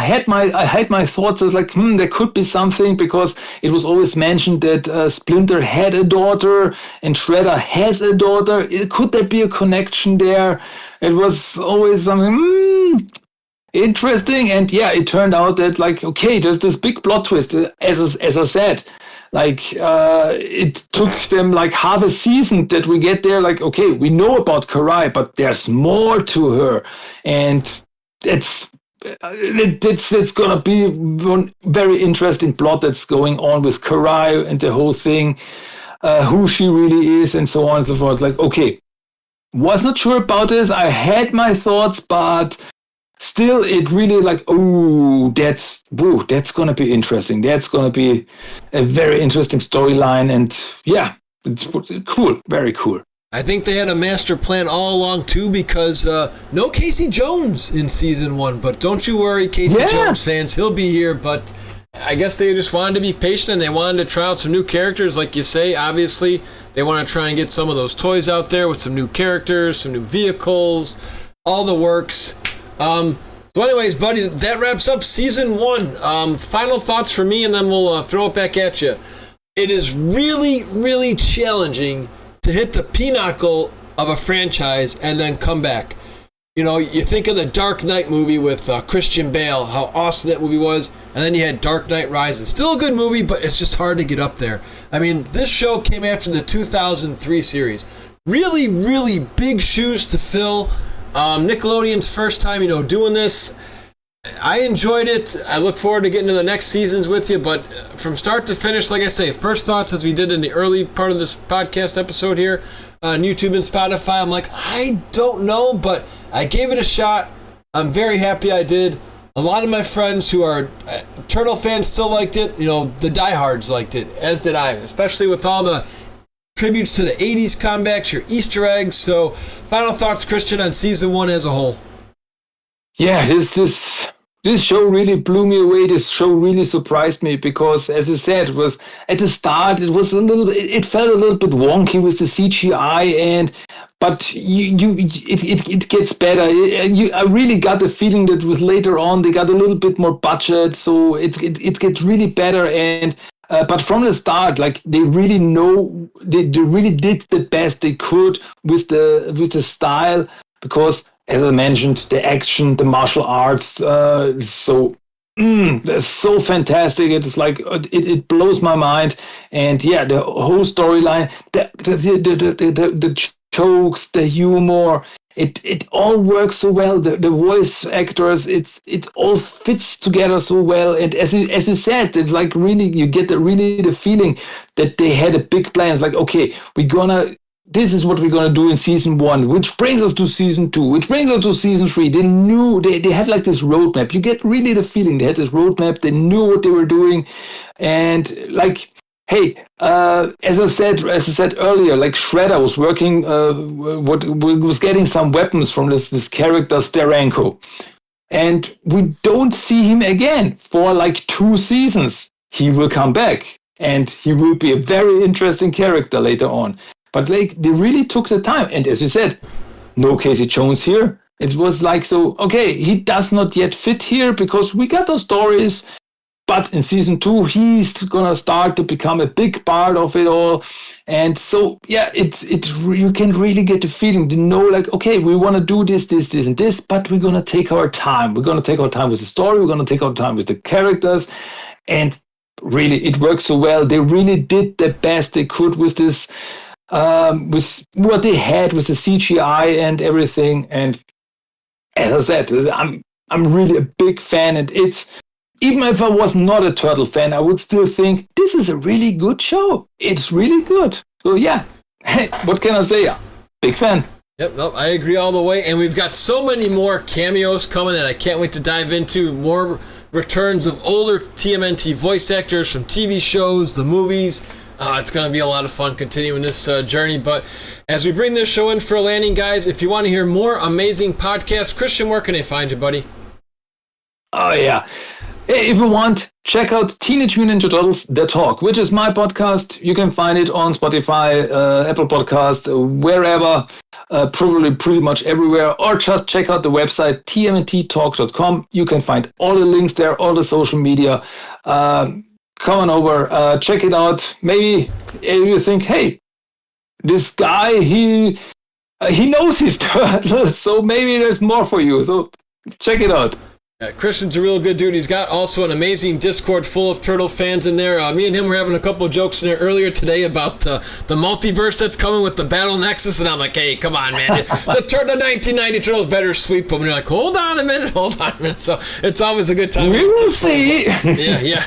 had my thoughts. I was like, there could be something, because it was always mentioned that Splinter had a daughter and Shredder has a daughter. Could there be a connection there? It was always something interesting, and yeah, it turned out that, like, okay, there's this big plot twist. As I said, like, it took them like half a season that we get there. Like, okay, we know about Karai, but there's more to her, and it's gonna be one very interesting plot that's going on with Karai and the whole thing, who she really is, and so on and so forth. Like, okay, was not sure about this. I had my thoughts, but still, it really like, that's gonna be interesting. That's gonna be a very interesting storyline, and yeah, it's cool, very cool.
I think they had a master plan all along too, because no Casey Jones in season 1, but don't you worry, Casey Jones fans, he'll be here. But I guess they just wanted to be patient, and they wanted to try out some new characters, like you say. Obviously, they want to try and get some of those toys out there with some new characters, some new vehicles, all the works. So anyways, buddy, that wraps up season 1. Final thoughts for me, and then we'll throw it back at you. It is really, really challenging to hit the pinnacle of a franchise and then come back. You know, you think of the Dark Knight movie with Christian Bale, how awesome that movie was, and then you had Dark Knight Rises. Still a good movie, but it's just hard to get up there. I mean, this show came after the 2003 series. Really, really big shoes to fill. Nickelodeon's first time, doing this. I enjoyed it. I look forward to getting to the next seasons with you, but from start to finish, like I say, first thoughts, as we did in the early part of this podcast episode here on YouTube and Spotify, I'm like, I don't know, but I gave it a shot. I'm very happy I did. A lot of my friends who are Turtle fans still liked it. You know, the diehards liked it, as did I, especially with all the tributes to the 80s comebacks, your Easter eggs. So, final thoughts, Christian, on season 1 as a whole.
Yeah, this show really blew me away. This show really surprised me because, as I said, it was at the start. It felt a little bit wonky with the CGI, but it gets better. I really got the feeling that was later on they got a little bit more budget, so it gets really better. And but from the start, like they really really did the best they could with the style because. As I mentioned, the action, the martial arts, they're so fantastic. It's like it blows my mind, and yeah, the whole storyline, the jokes, the humor, it all works so well. The voice actors, it all fits together so well. And as you said, it's like really you get the feeling that they had a big plan. It's like, okay, this is what we're going to do in season 1, which brings us to season 2, which brings us to season 3. They knew, they had like this roadmap. You get really the feeling they had this roadmap. They knew what they were doing. And like, hey, as I said earlier, like Shredder was working, was getting some weapons from this character, Steranko. And we don't see him again for like 2 seasons. He will come back and he will be a very interesting character later on. But like they really took the time, and as you said, no Casey Jones here. It was like, so okay, he does not yet fit here because we got those stories. But in season 2, he's gonna start to become a big part of it all, and so yeah, you can really get the feeling to know like, okay, we want to do this, and this, but we're gonna take our time. We're gonna take our time with the story. We're gonna take our time with the characters, and really, it works so well. They really did the best they could with this. With what they had with the CGI and everything, and as I said, I'm really a big fan, and it's even if I was not a Turtle fan, I would still think this is a really good show. It's really good. So yeah, hey, what can I say? Big fan.
Yep, nope, I agree all the way, and we've got so many more cameos coming that I can't wait to dive into. More returns of older TMNT voice actors from TV shows, the movies. It's going to be a lot of fun continuing this journey. But as we bring this show in for a landing, guys, if you want to hear more amazing podcasts, Christian, where can they find you, buddy?
Oh, yeah. Hey, if you want, check out Teenage Mutant Ninja Turtles, The Talk, which is my podcast. You can find it on Spotify, Apple Podcasts, wherever, probably pretty much everywhere. Or just check out the website, TMNTTalk.com. You can find all the links there, all the social media. Come on over, check it out. Maybe you think, hey, this guy, he knows his turtles, so maybe there's more for you. So check it out.
Christian's a real good dude. He's got also an amazing Discord full of Turtle fans in there. Me and him were having a couple of jokes in there earlier today about the multiverse that's coming with the Battle Nexus, and I'm like, hey, come on, man. The 1990 Turtles better sweep them. And you're like, hold on a minute. So it's always a good time.
We will see.
Yeah.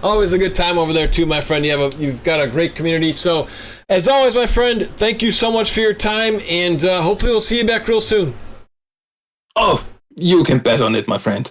Always a good time over there too, my friend. You've got a great community. So, as always, my friend, thank you so much for your time, and hopefully we'll see you back real soon.
Oh, you can bet on it, my friend.